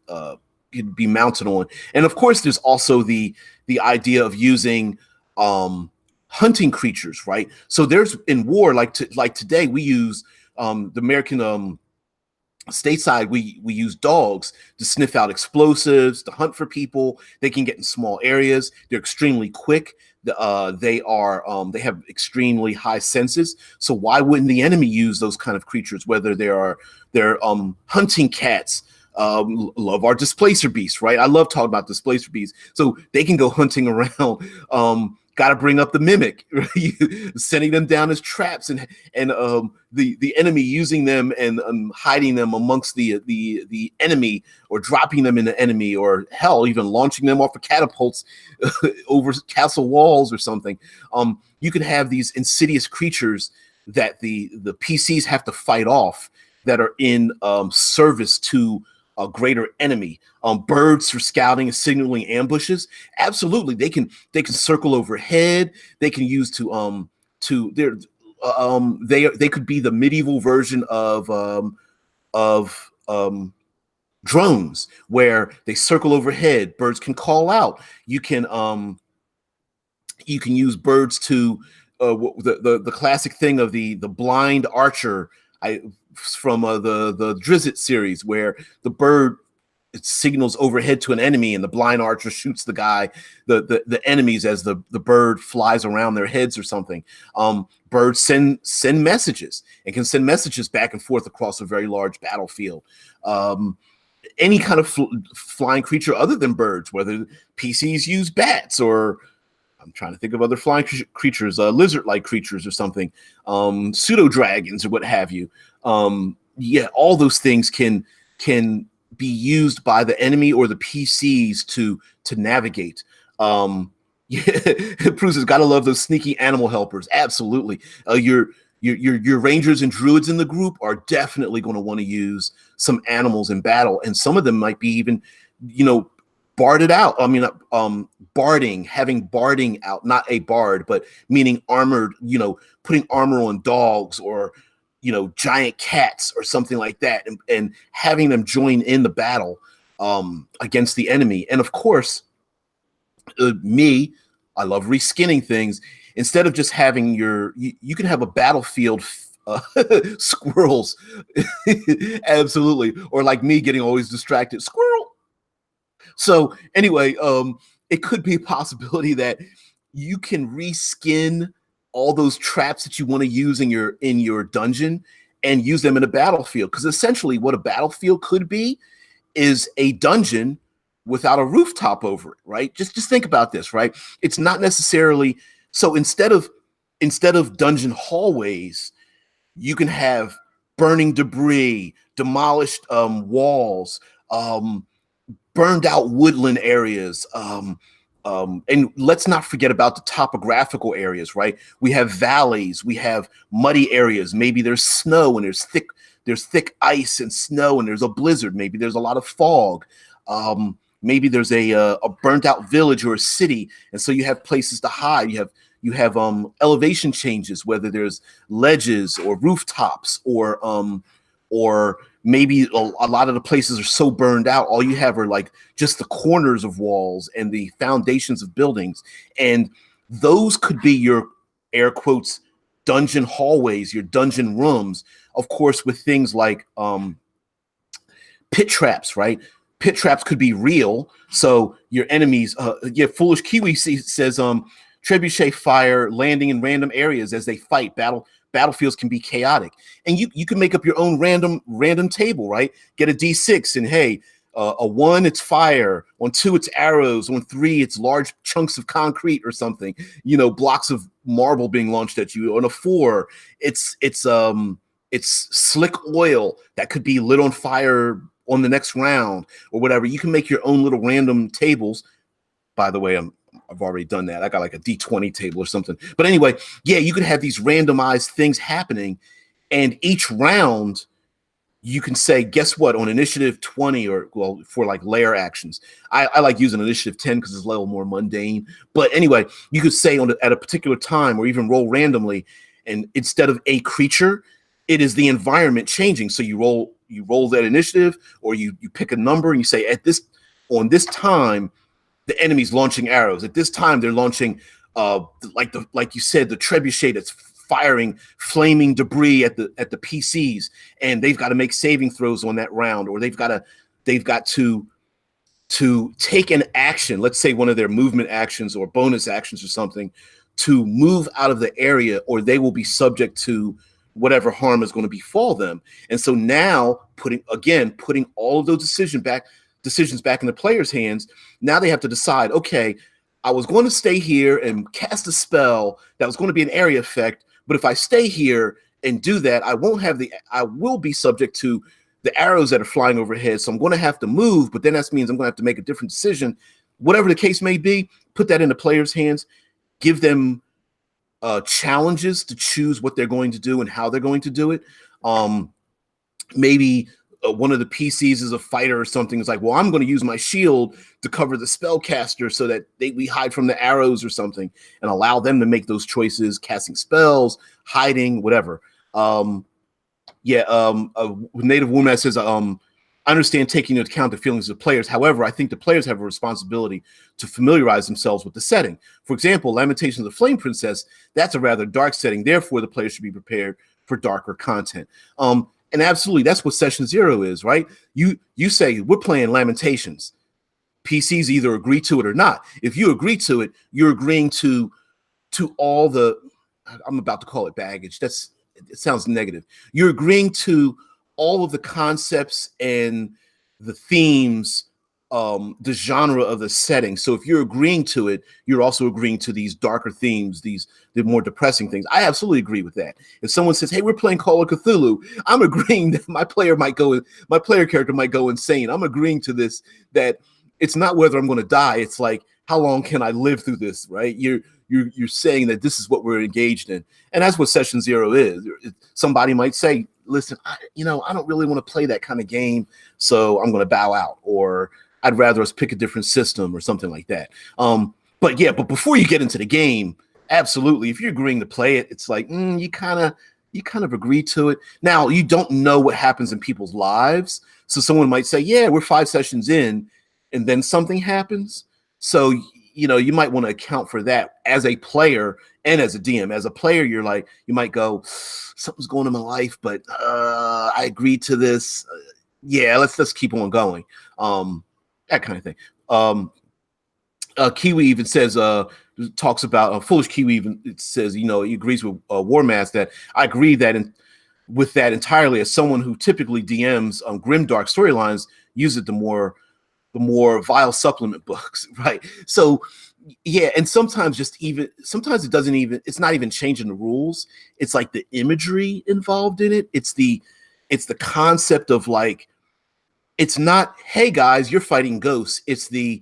be mounted on. And of course, there's also the idea of using hunting creatures, right? So there's in war, like today, we use the American stateside, we use dogs to sniff out explosives, to hunt for people. They can get in small areas. They're extremely quick. They have extremely high senses. So why wouldn't the enemy use those kind of creatures? Whether they're hunting cats. Love our displacer beasts, right? I love talking about displacer beasts. So they can go hunting around. Got to bring up the mimic, right? Sending them down as traps, and the enemy using them and hiding them amongst the enemy, or dropping them in the enemy, or hell, even launching them off of catapults over castle walls or something. You could have these insidious creatures that the PCs have to fight off, that are in service to a greater enemy. Birds for scouting and signaling ambushes. Absolutely, they can circle overhead. They can use they could be the medieval version of drones, where they circle overhead. Birds can call out. You can use birds to the classic thing of the blind archer. From the Drizzt series, where the bird signals overhead to an enemy, and the blind archer shoots the enemies as the bird flies around their heads or something. Birds send messages, and can send messages back and forth across a very large battlefield. Any kind of flying creature other than birds, whether PCs use bats, or I'm trying to think of other flying creatures, lizard-like creatures or something, pseudo dragons or what have you. All those things can be used by the enemy or the PCs to navigate. Bruce has got to love those sneaky animal helpers. Absolutely. Your rangers and druids in the group are definitely going to want to use some animals in battle, and some of them might be even, barded out. I mean, having barding out, not a bard, but meaning armored, putting armor on dogs, or, giant cats or something like that, and having them join in the battle against the enemy. And of course, I love reskinning things. Instead of just having you can have a battlefield squirrels. Absolutely. Or like me getting always distracted, squirrel. So anyway, it could be a possibility that you can reskin all those traps that you want to use in your dungeon and use them in a battlefield. Because essentially what a battlefield could be is a dungeon without a rooftop over it, right? Just think about this, right? It's not necessarily so. Instead of dungeon hallways, you can have burning debris, demolished walls, burned out woodland areas. And let's not forget about the topographical areas, right? We have valleys, we have muddy areas. Maybe there's snow and there's thick ice and snow, and there's a blizzard. Maybe there's a lot of fog. Maybe there's a burnt out village or a city, and so you have places to hide. You have elevation changes, whether there's ledges or rooftops, or maybe a lot of the places are so burned out, all you have are like just the corners of walls and the foundations of buildings. And those could be your air quotes dungeon hallways, your dungeon rooms, of course, with things like pit traps, right? Pit traps could be real. So your enemies, Foolish Kiwi says, trebuchet fire landing in random areas as they fight. Battlefields can be chaotic, and you can make up your own random table, right? Get a D6, and hey, a 1 it's fire, on 2 it's arrows, on 3 it's large chunks of concrete or something, blocks of marble being launched at you. On a 4, it's slick oil that could be lit on fire on the next round or whatever. You can make your own little random tables. By the way, I've already done that. I got like a D20 table or something. But anyway, yeah, you could have these randomized things happening, and each round you can say, guess what, on initiative 20, or well, for like layer actions. I like using initiative 10 because it's a little more mundane. But anyway, you could say at a particular time, or even roll randomly, and instead of a creature, it is the environment changing. So you roll that initiative, or you pick a number and you say, on this time, the enemy's launching arrows. At this time, they're launching, like you said, the trebuchet that's firing flaming debris at the PCs, and they've got to make saving throws on that round, or they've got to take an action. Let's say one of their movement actions or bonus actions or something to move out of the area, or they will be subject to whatever harm is going to befall them. And so now putting all of those decisions back in the player's hands. Now they have to decide, okay, I was going to stay here and cast a spell that was going to be an area effect, but if I stay here and do that, I will be subject to the arrows that are flying overhead. So I'm going to have to move, but then that means I'm going to have to make a different decision. Whatever the case may be, put that in the player's hands, give them challenges to choose what they're going to do and how they're going to do it. Maybe one of the PCs is a fighter or something. It's like, well, I'm going to use my shield to cover the spellcaster so that we hide from the arrows or something, and allow them to make those choices, casting spells, hiding, whatever. A native woman says, I understand taking into account the feelings of players. However, I think the players have a responsibility to familiarize themselves with the setting. For example, Lamentations of the Flame Princess, that's a rather dark setting. Therefore, the players should be prepared for darker content. And absolutely, that's what Session 0 is, right? You say, we're playing Lamentations. PCs either agree to it or not. If you agree to it, you're agreeing to all the, I'm about to call it baggage. It sounds negative. You're agreeing to all of the concepts and the themes, the genre of the setting. So if you're agreeing to it, you're also agreeing to these darker themes, the more depressing things. I absolutely agree with that. If someone says, hey, we're playing Call of Cthulhu, I'm agreeing that my player character might go insane. I'm agreeing to this, that it's not whether I'm going to die. It's like, how long can I live through this, right? You're saying that this is what we're engaged in. And that's what Session 0 is. Somebody might say, listen, I don't really want to play that kind of game, so I'm going to bow out, or I'd rather us pick a different system or something like that. But before you get into the game, absolutely, if you're agreeing to play it, it's like, you kind of agree to it. Now, you don't know what happens in people's lives. So someone might say, yeah, we're 5 sessions in, and then something happens. So, you might want to account for that as a player and as a DM. As a player, you might go, something's going on in my life, but I agreed to this. Let's keep on going. That kind of thing. Kiwi even says, talks about Foolish Kiwi even says, he agrees with Warmask that I agree with that entirely. As someone who typically DMs grimdark storylines, use it the more vile supplement books, right? So yeah, and sometimes it's not even changing the rules. It's like the imagery involved in it. It's the concept of like it's not, hey guys, you're fighting ghosts. It's the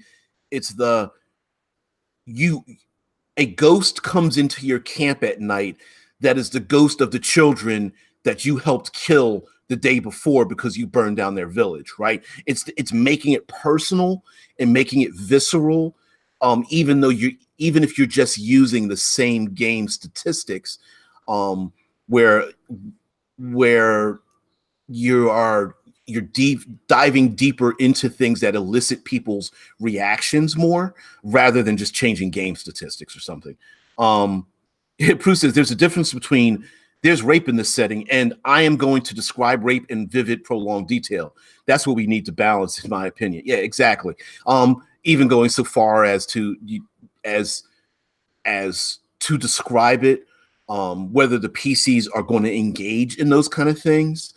you a ghost comes into your camp at night that is the ghost of the children that you helped kill the day before because you burned down their village, right? It's making it personal and making it visceral, even if you're just using the same game statistics, um, where where you are you're diving deeper into things that elicit people's reactions more rather than just changing game statistics or something. Um, Bruce says there's a difference between there's rape in this setting, and I am going to describe rape in vivid, prolonged detail. That's what we need to balance, in my opinion. Yeah, exactly. Even going so far as to as as to describe it, whether the PCs are going to engage in those kind of things.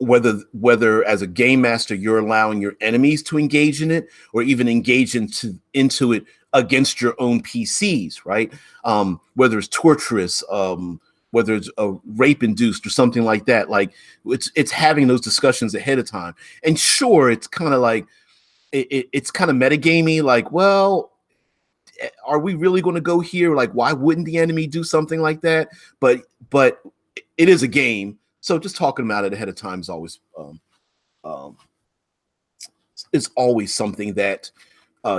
Whether as a game master you're allowing your enemies to engage in it or even engage into it against your own PCs, right? Whether it's torturous, whether it's rape induced or something like that. Like it's having those discussions ahead of time. And sure, it's kind of like it's kind of metagamey, like, well, are we really going to go here? Like, why wouldn't the enemy do something like that? But it is a game, so just talking about it ahead of time is always something that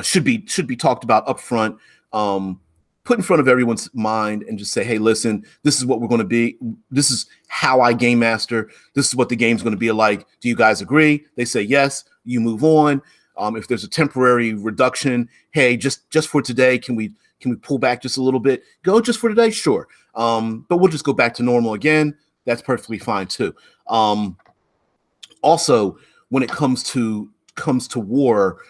should be talked about up front, put in front of everyone's mind, and just say, hey, listen, this is what we're going to be. This is how I game master. This is what the game's going to be like. Do you guys agree? They say yes. You move on. If there's a temporary reduction, hey, just for today, can we pull back just a little bit? Go just for today, sure. But we'll just go back to normal again. That's perfectly fine too. Also, when it comes to war,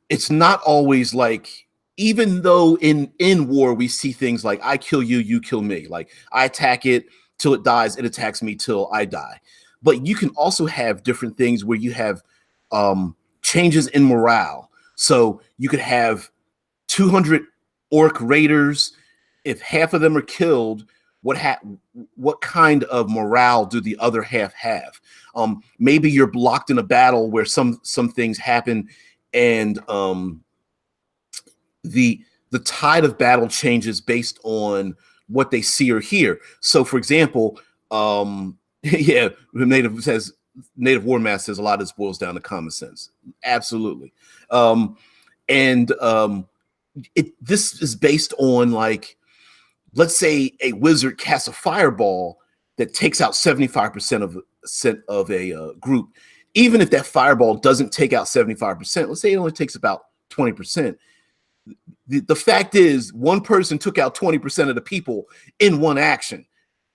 it's not always like, even though in war we see things like I kill you, you kill me. Like I attack it till it dies, it attacks me till I die. But you can also have different things where you have changes in morale. So you could have 200 orc raiders. If half of them are killed, what kind of morale do the other half have? Maybe you're blocked in a battle where some things happen, and the tide of battle changes based on what they see or hear. So, for example, yeah, Native War Master says a lot of this boils down to common sense. Absolutely. This is based on, like, let's say a wizard casts a fireball that takes out 75% of a group. Even if that fireball doesn't take out 75%, let's say it only takes about 20%. The fact is, one person took out 20% of the people in one action.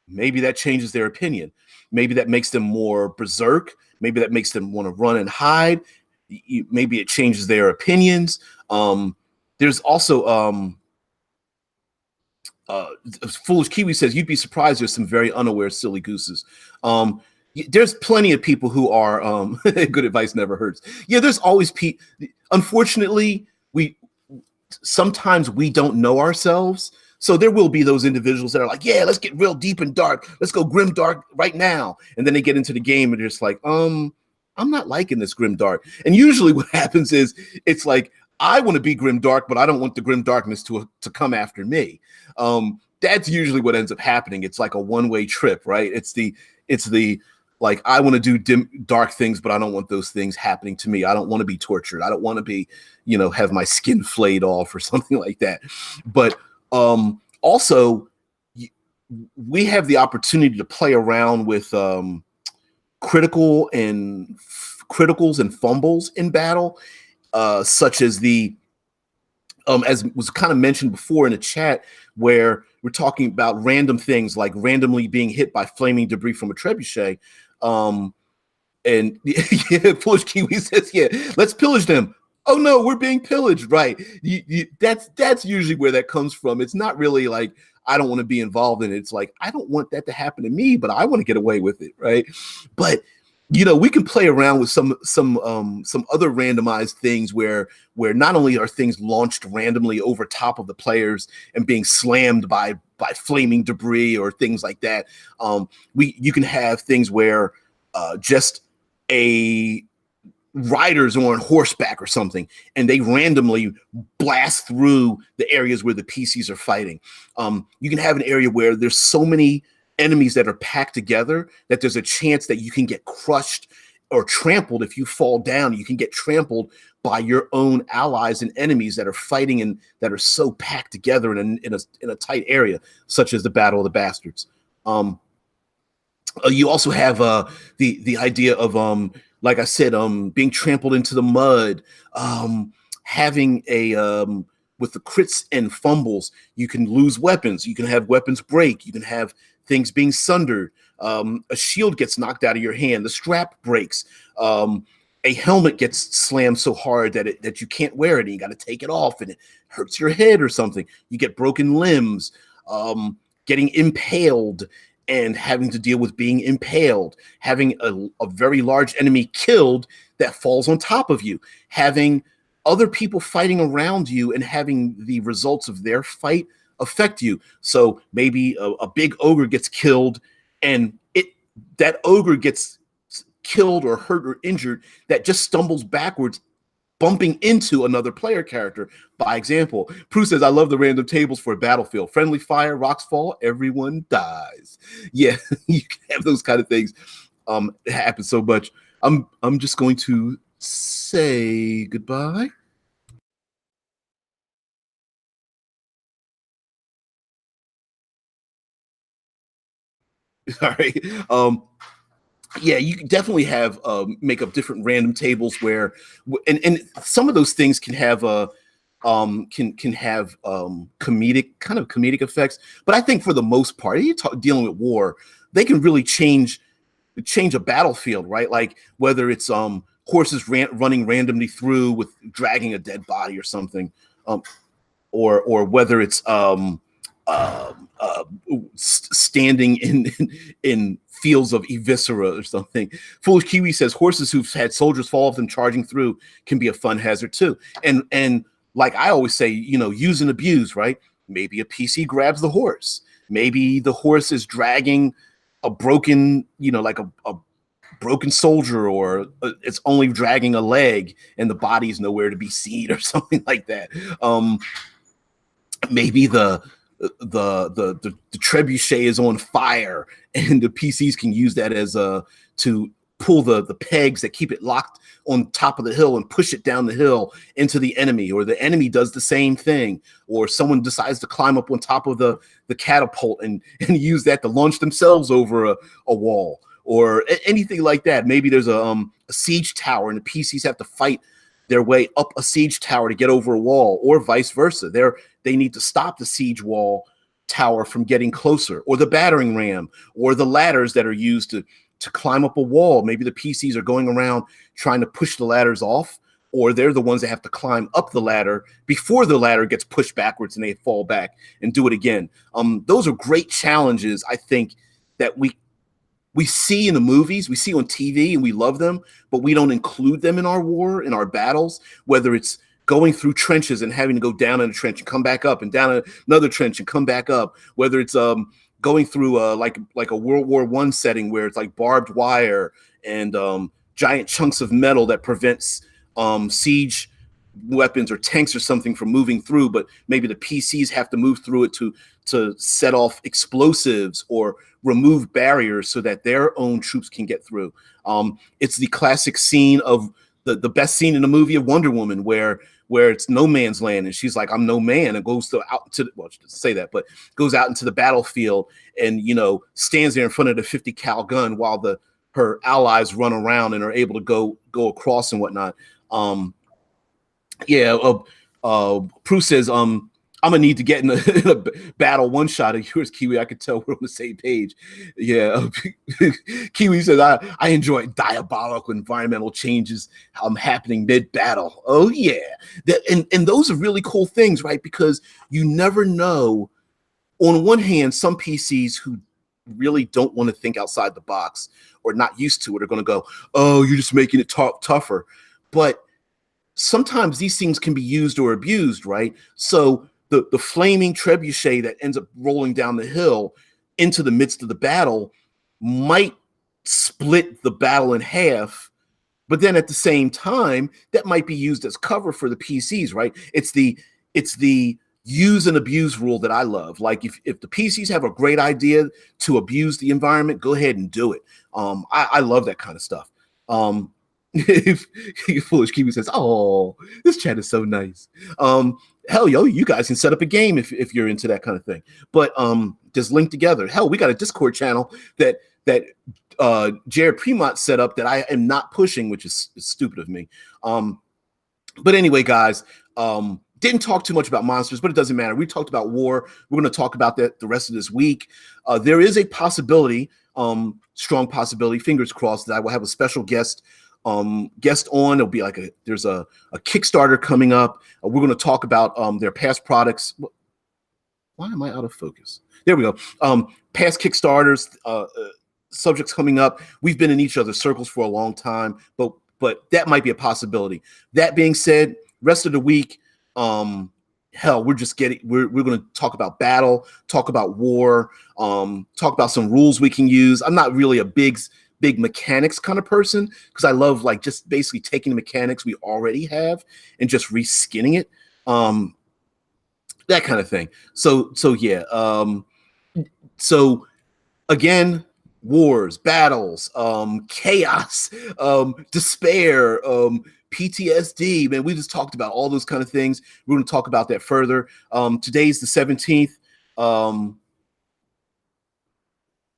Maybe that changes their opinion. Maybe that makes them more berserk. Maybe that makes them want to run and hide. Maybe it changes their opinions. There's also Foolish Kiwi says, you'd be surprised there's some very unaware silly gooses. There's plenty of people who are good advice never hurts. Yeah, there's always people. Unfortunately, sometimes we don't know ourselves. So there will be those individuals that are like, yeah, let's get real deep and dark. Let's go grim dark right now. And then they get into the game and they're just like, I'm not liking this grim dark. And usually what happens is it's like, I want to be grim dark, but I don't want the grim darkness to come after me. That's usually what ends up happening. It's like a one-way trip, right? It's the like, I want to do dark things, but I don't want those things happening to me. I don't want to be tortured. I don't want to be, have my skin flayed off or something like that. But also, we have the opportunity to play around with criticals and fumbles in battle, such as as was kind of mentioned before in the chat, where we're talking about random things like randomly being hit by flaming debris from a trebuchet. And yeah, Foolish Kiwi says, yeah, let's pillage them. Oh no, we're being pillaged, right? That's usually where that comes from. It's not really like, I don't want to be involved in it. It's like, I don't want that to happen to me, but I want to get away with it, right? But we can play around with some other randomized things where not only are things launched randomly over top of the players and being slammed by flaming debris or things like that. You can have things where just a riders on horseback or something, and they randomly blast through the areas where the PCs are fighting. You can have an area where there's so many enemies that are packed together that there's a chance that you can get crushed or trampled. If you fall down, you can get trampled by your own allies and enemies that are fighting and that are so packed together in a tight area, such as the Battle of the Bastards. You also have the idea of like I said, being trampled into the mud, having a with the crits and fumbles, you can lose weapons. You can have weapons break. You can have things being sundered. A shield gets knocked out of your hand. The strap breaks. A helmet gets slammed so hard that you can't wear it, and you got to take it off, and it hurts your head or something. You get broken limbs, getting impaled, and having to deal with being impaled, having a very large enemy killed that falls on top of you, having other people fighting around you and having the results of their fight affect you. So maybe a big ogre gets killed, and that ogre gets killed or hurt or injured, that just stumbles backwards, bumping into another player character. By example, Prue says, I love the random tables for a battlefield. Friendly fire, rocks fall, everyone dies. Yeah, you can have those kind of things. It happens so much. I'm just going to say goodbye. All right. Yeah, you can definitely have make up different random tables where, and some of those things can have can have comedic effects. But I think for the most part, dealing with war, they can really change a battlefield, right? Like whether it's horses running randomly through with dragging a dead body or something, or whether it's standing in fields of eviscera or something. Foolish Kiwi says horses who've had soldiers fall off them charging through can be a fun hazard too. And like I always say, use and abuse, right? Maybe a PC grabs the horse. Maybe the horse is dragging a broken, like a broken soldier, or it's only dragging a leg and the body's nowhere to be seen or something like that. Maybe the trebuchet is on fire, and the PCs can use that as to pull the pegs that keep it locked on top of the hill and push it down the hill into the enemy, or the enemy does the same thing, or someone decides to climb up on top of the catapult and use that to launch themselves over a wall, or anything like that. Maybe there's a siege tower and the PCs have to fight their way up a siege tower to get over a wall, or vice versa. They need to stop the siege wall tower from getting closer, or the battering ram, or the ladders that are used to climb up a wall. Maybe the PCs are going around trying to push the ladders off, or they're the ones that have to climb up the ladder before the ladder gets pushed backwards and they fall back and do it again. Those are great challenges, I think, that we see in the movies, we see on TV, and we love them, but we don't include them in our battles, whether it's going through trenches and having to go down in a trench and come back up, and down another trench and come back up, whether it's going through like a World War I setting where it's like barbed wire and giant chunks of metal that prevents siege weapons or tanks or something from moving through, but maybe the PCs have to move through it to set off explosives or remove barriers so that their own troops can get through. It's the classic scene of the best scene in the movie of Wonder Woman, where it's no man's land, and she's like, I'm no man, and goes out to, well, she doesn't say that, but goes out into the battlefield and stands there in front of the 50 cal gun while her allies run around and are able to go across and whatnot. Prue says, I'm gonna need to get in a battle one shot of yours, Kiwi. I could tell we're on the same page. Yeah, Kiwi says, I enjoy diabolical environmental changes happening mid battle. Oh yeah, and those are really cool things, right? Because you never know. On one hand, some PCs who really don't want to think outside the box or not used to it are going to go, oh, you're just making it tougher. But sometimes these things can be used or abused, right? So the flaming trebuchet that ends up rolling down the hill into the midst of the battle might split the battle in half, but then at the same time, that might be used as cover for the PCs, right? It's the use and abuse rule that I love. Like if the PCs have a great idea to abuse the environment, go ahead and do it. I love that kind of stuff. If Foolish Kiwi says, "Oh, this chat is so nice." Hell, yo, you guys can set up a game if you're into that kind of thing. But just link together. Hell, we got a Discord channel that Jared Premont set up that I am not pushing, which is stupid of me. But anyway, guys, didn't talk too much about monsters, but it doesn't matter. We talked about war. We're going to talk about that the rest of this week. There is a possibility, strong possibility, fingers crossed, that I will have a special guest on. It'll be like there's a Kickstarter coming up. We're going to talk about their past products. Why am I out of focus? There we go. Past Kickstarters, subjects coming up. We've been in each other's circles for a long time, but that might be a possibility. That being said, rest of the week, hell, we're going to talk about battle, talk about war, talk about some rules we can use. I'm not really a big mechanics kind of person, because I love like just basically taking the mechanics we already have and just reskinning it, that kind of thing. So yeah. So again, wars, battles, chaos, despair, PTSD, man, we just talked about all those kind of things. We're going to talk about that further. Today's the 17th.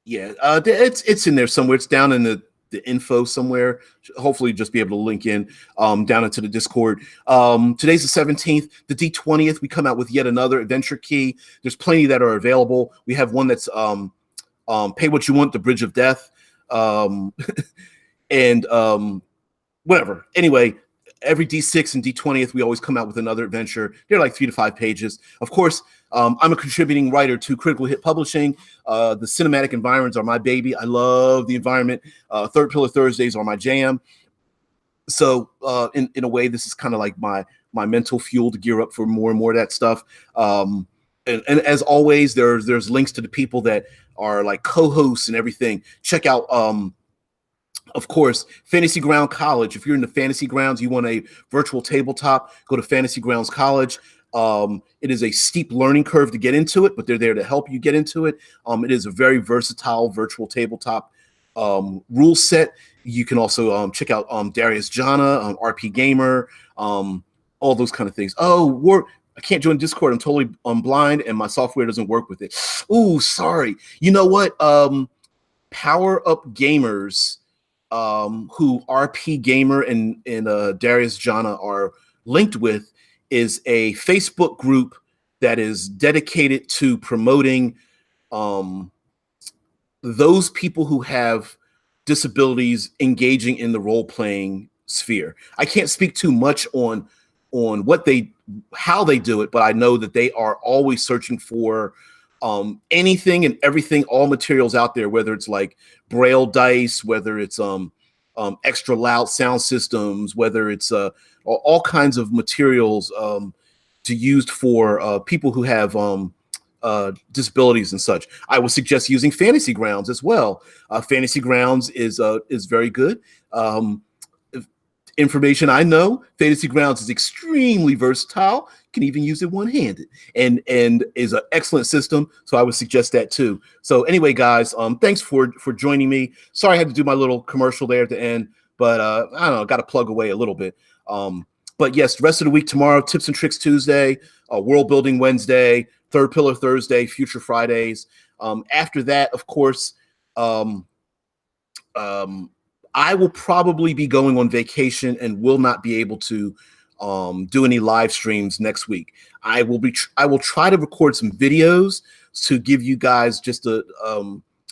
It's in there somewhere. It's down in the info somewhere. Hopefully just be able to link in down into the Discord. Today's the 17th. The D20th, we come out with yet another adventure key. There's plenty that are available. We have one that's Pay What You Want, the Bridge of Death, and whatever. Anyway, every D6 and D20th, we always come out with another adventure. They're like 3 to 5 pages. Of course, I'm a contributing writer to Critical Hit Publishing. The cinematic environments are my baby. I love the environment. Third Pillar Thursdays are my jam. So in a way, this is kind of like my mental fuel to gear up for more and more of that stuff. And as always, there's links to the people that are like co-hosts and everything. Check out, of course, Fantasy Ground College. If you're in the Fantasy Grounds, you want a virtual tabletop, go to Fantasy Grounds College. It is a steep learning curve to get into it, but they're there to help you get into it. It is a very versatile virtual tabletop rule set. You can also check out Darius Jana, RP Gamer, all those kind of things. Oh, I can't join Discord. I'm totally blind, and my software doesn't work with it. Ooh, sorry. You know what? Power Up Gamers, who RP Gamer and Darius Jana are linked with, is a Facebook group that is dedicated to promoting those people who have disabilities engaging in the role-playing sphere. I can't speak too much on how they do it, but I know that they are always searching for anything and everything, all materials out there, whether it's like braille dice, whether it's extra loud sound systems, whether it's all kinds of materials to used for people who have disabilities and such. I would suggest using Fantasy Grounds as well. Fantasy Grounds is very good. Information I know, Fantasy Grounds is extremely versatile. Can even use it one-handed, and is an excellent system. So I would suggest that too. So anyway, guys, thanks for joining me. Sorry I had to do my little commercial there at the end, but I don't know, got to plug away a little bit. But yes, the rest of the week tomorrow, Tips and Tricks Tuesday, World Building Wednesday, Third Pillar Thursday, Future Fridays. After that, of course, I will probably be going on vacation and will not be able to do any live streams next week. I will try to record some videos to give you guys just a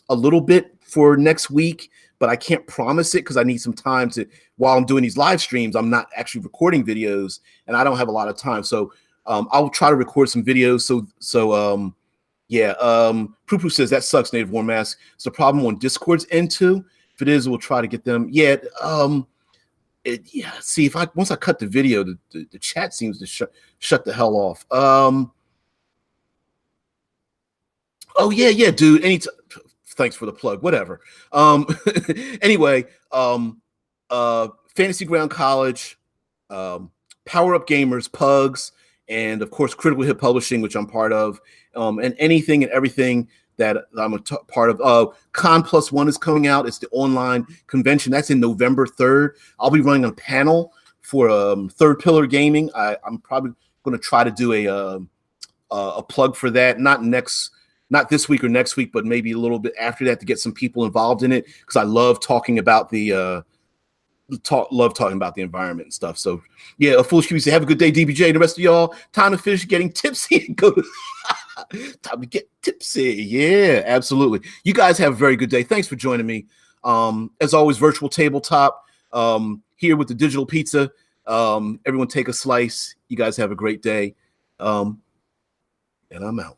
little bit for next week, but I can't promise it because I need some time to, while I'm doing these live streams, I'm not actually recording videos and I don't have a lot of time. So I'll try to record some videos so Yeah. Poo Poo says that sucks. Native War Mask. It's a problem on Discord's end too. If it is, we'll try to get them. Yeah. Yeah. See, if I once I cut the video, the chat seems to shut the hell off. Oh yeah, yeah, dude. Thanks for the plug. Whatever. Anyway, Fantasy Ground College, um, Power Up Gamers, Pugs, and of course Critical Hit Publishing, which I'm part of, and anything and everything that I'm part of. Con Plus One is coming out. It's the online convention. That's in November 3rd. I'll be running a panel for Third Pillar Gaming. I'm probably going to try to do a plug for that. Not this week or next week, but maybe a little bit after that to get some people involved in it, because I love talking about the environment and stuff. So yeah, a foolish QB say, have a good day, DBJ. The rest of y'all, time to finish getting tipsy and go to time to get tipsy. Yeah, absolutely. You guys have a very good day. Thanks for joining me. As always, virtual tabletop here with the digital pizza. Everyone take a slice. You guys have a great day. And I'm out.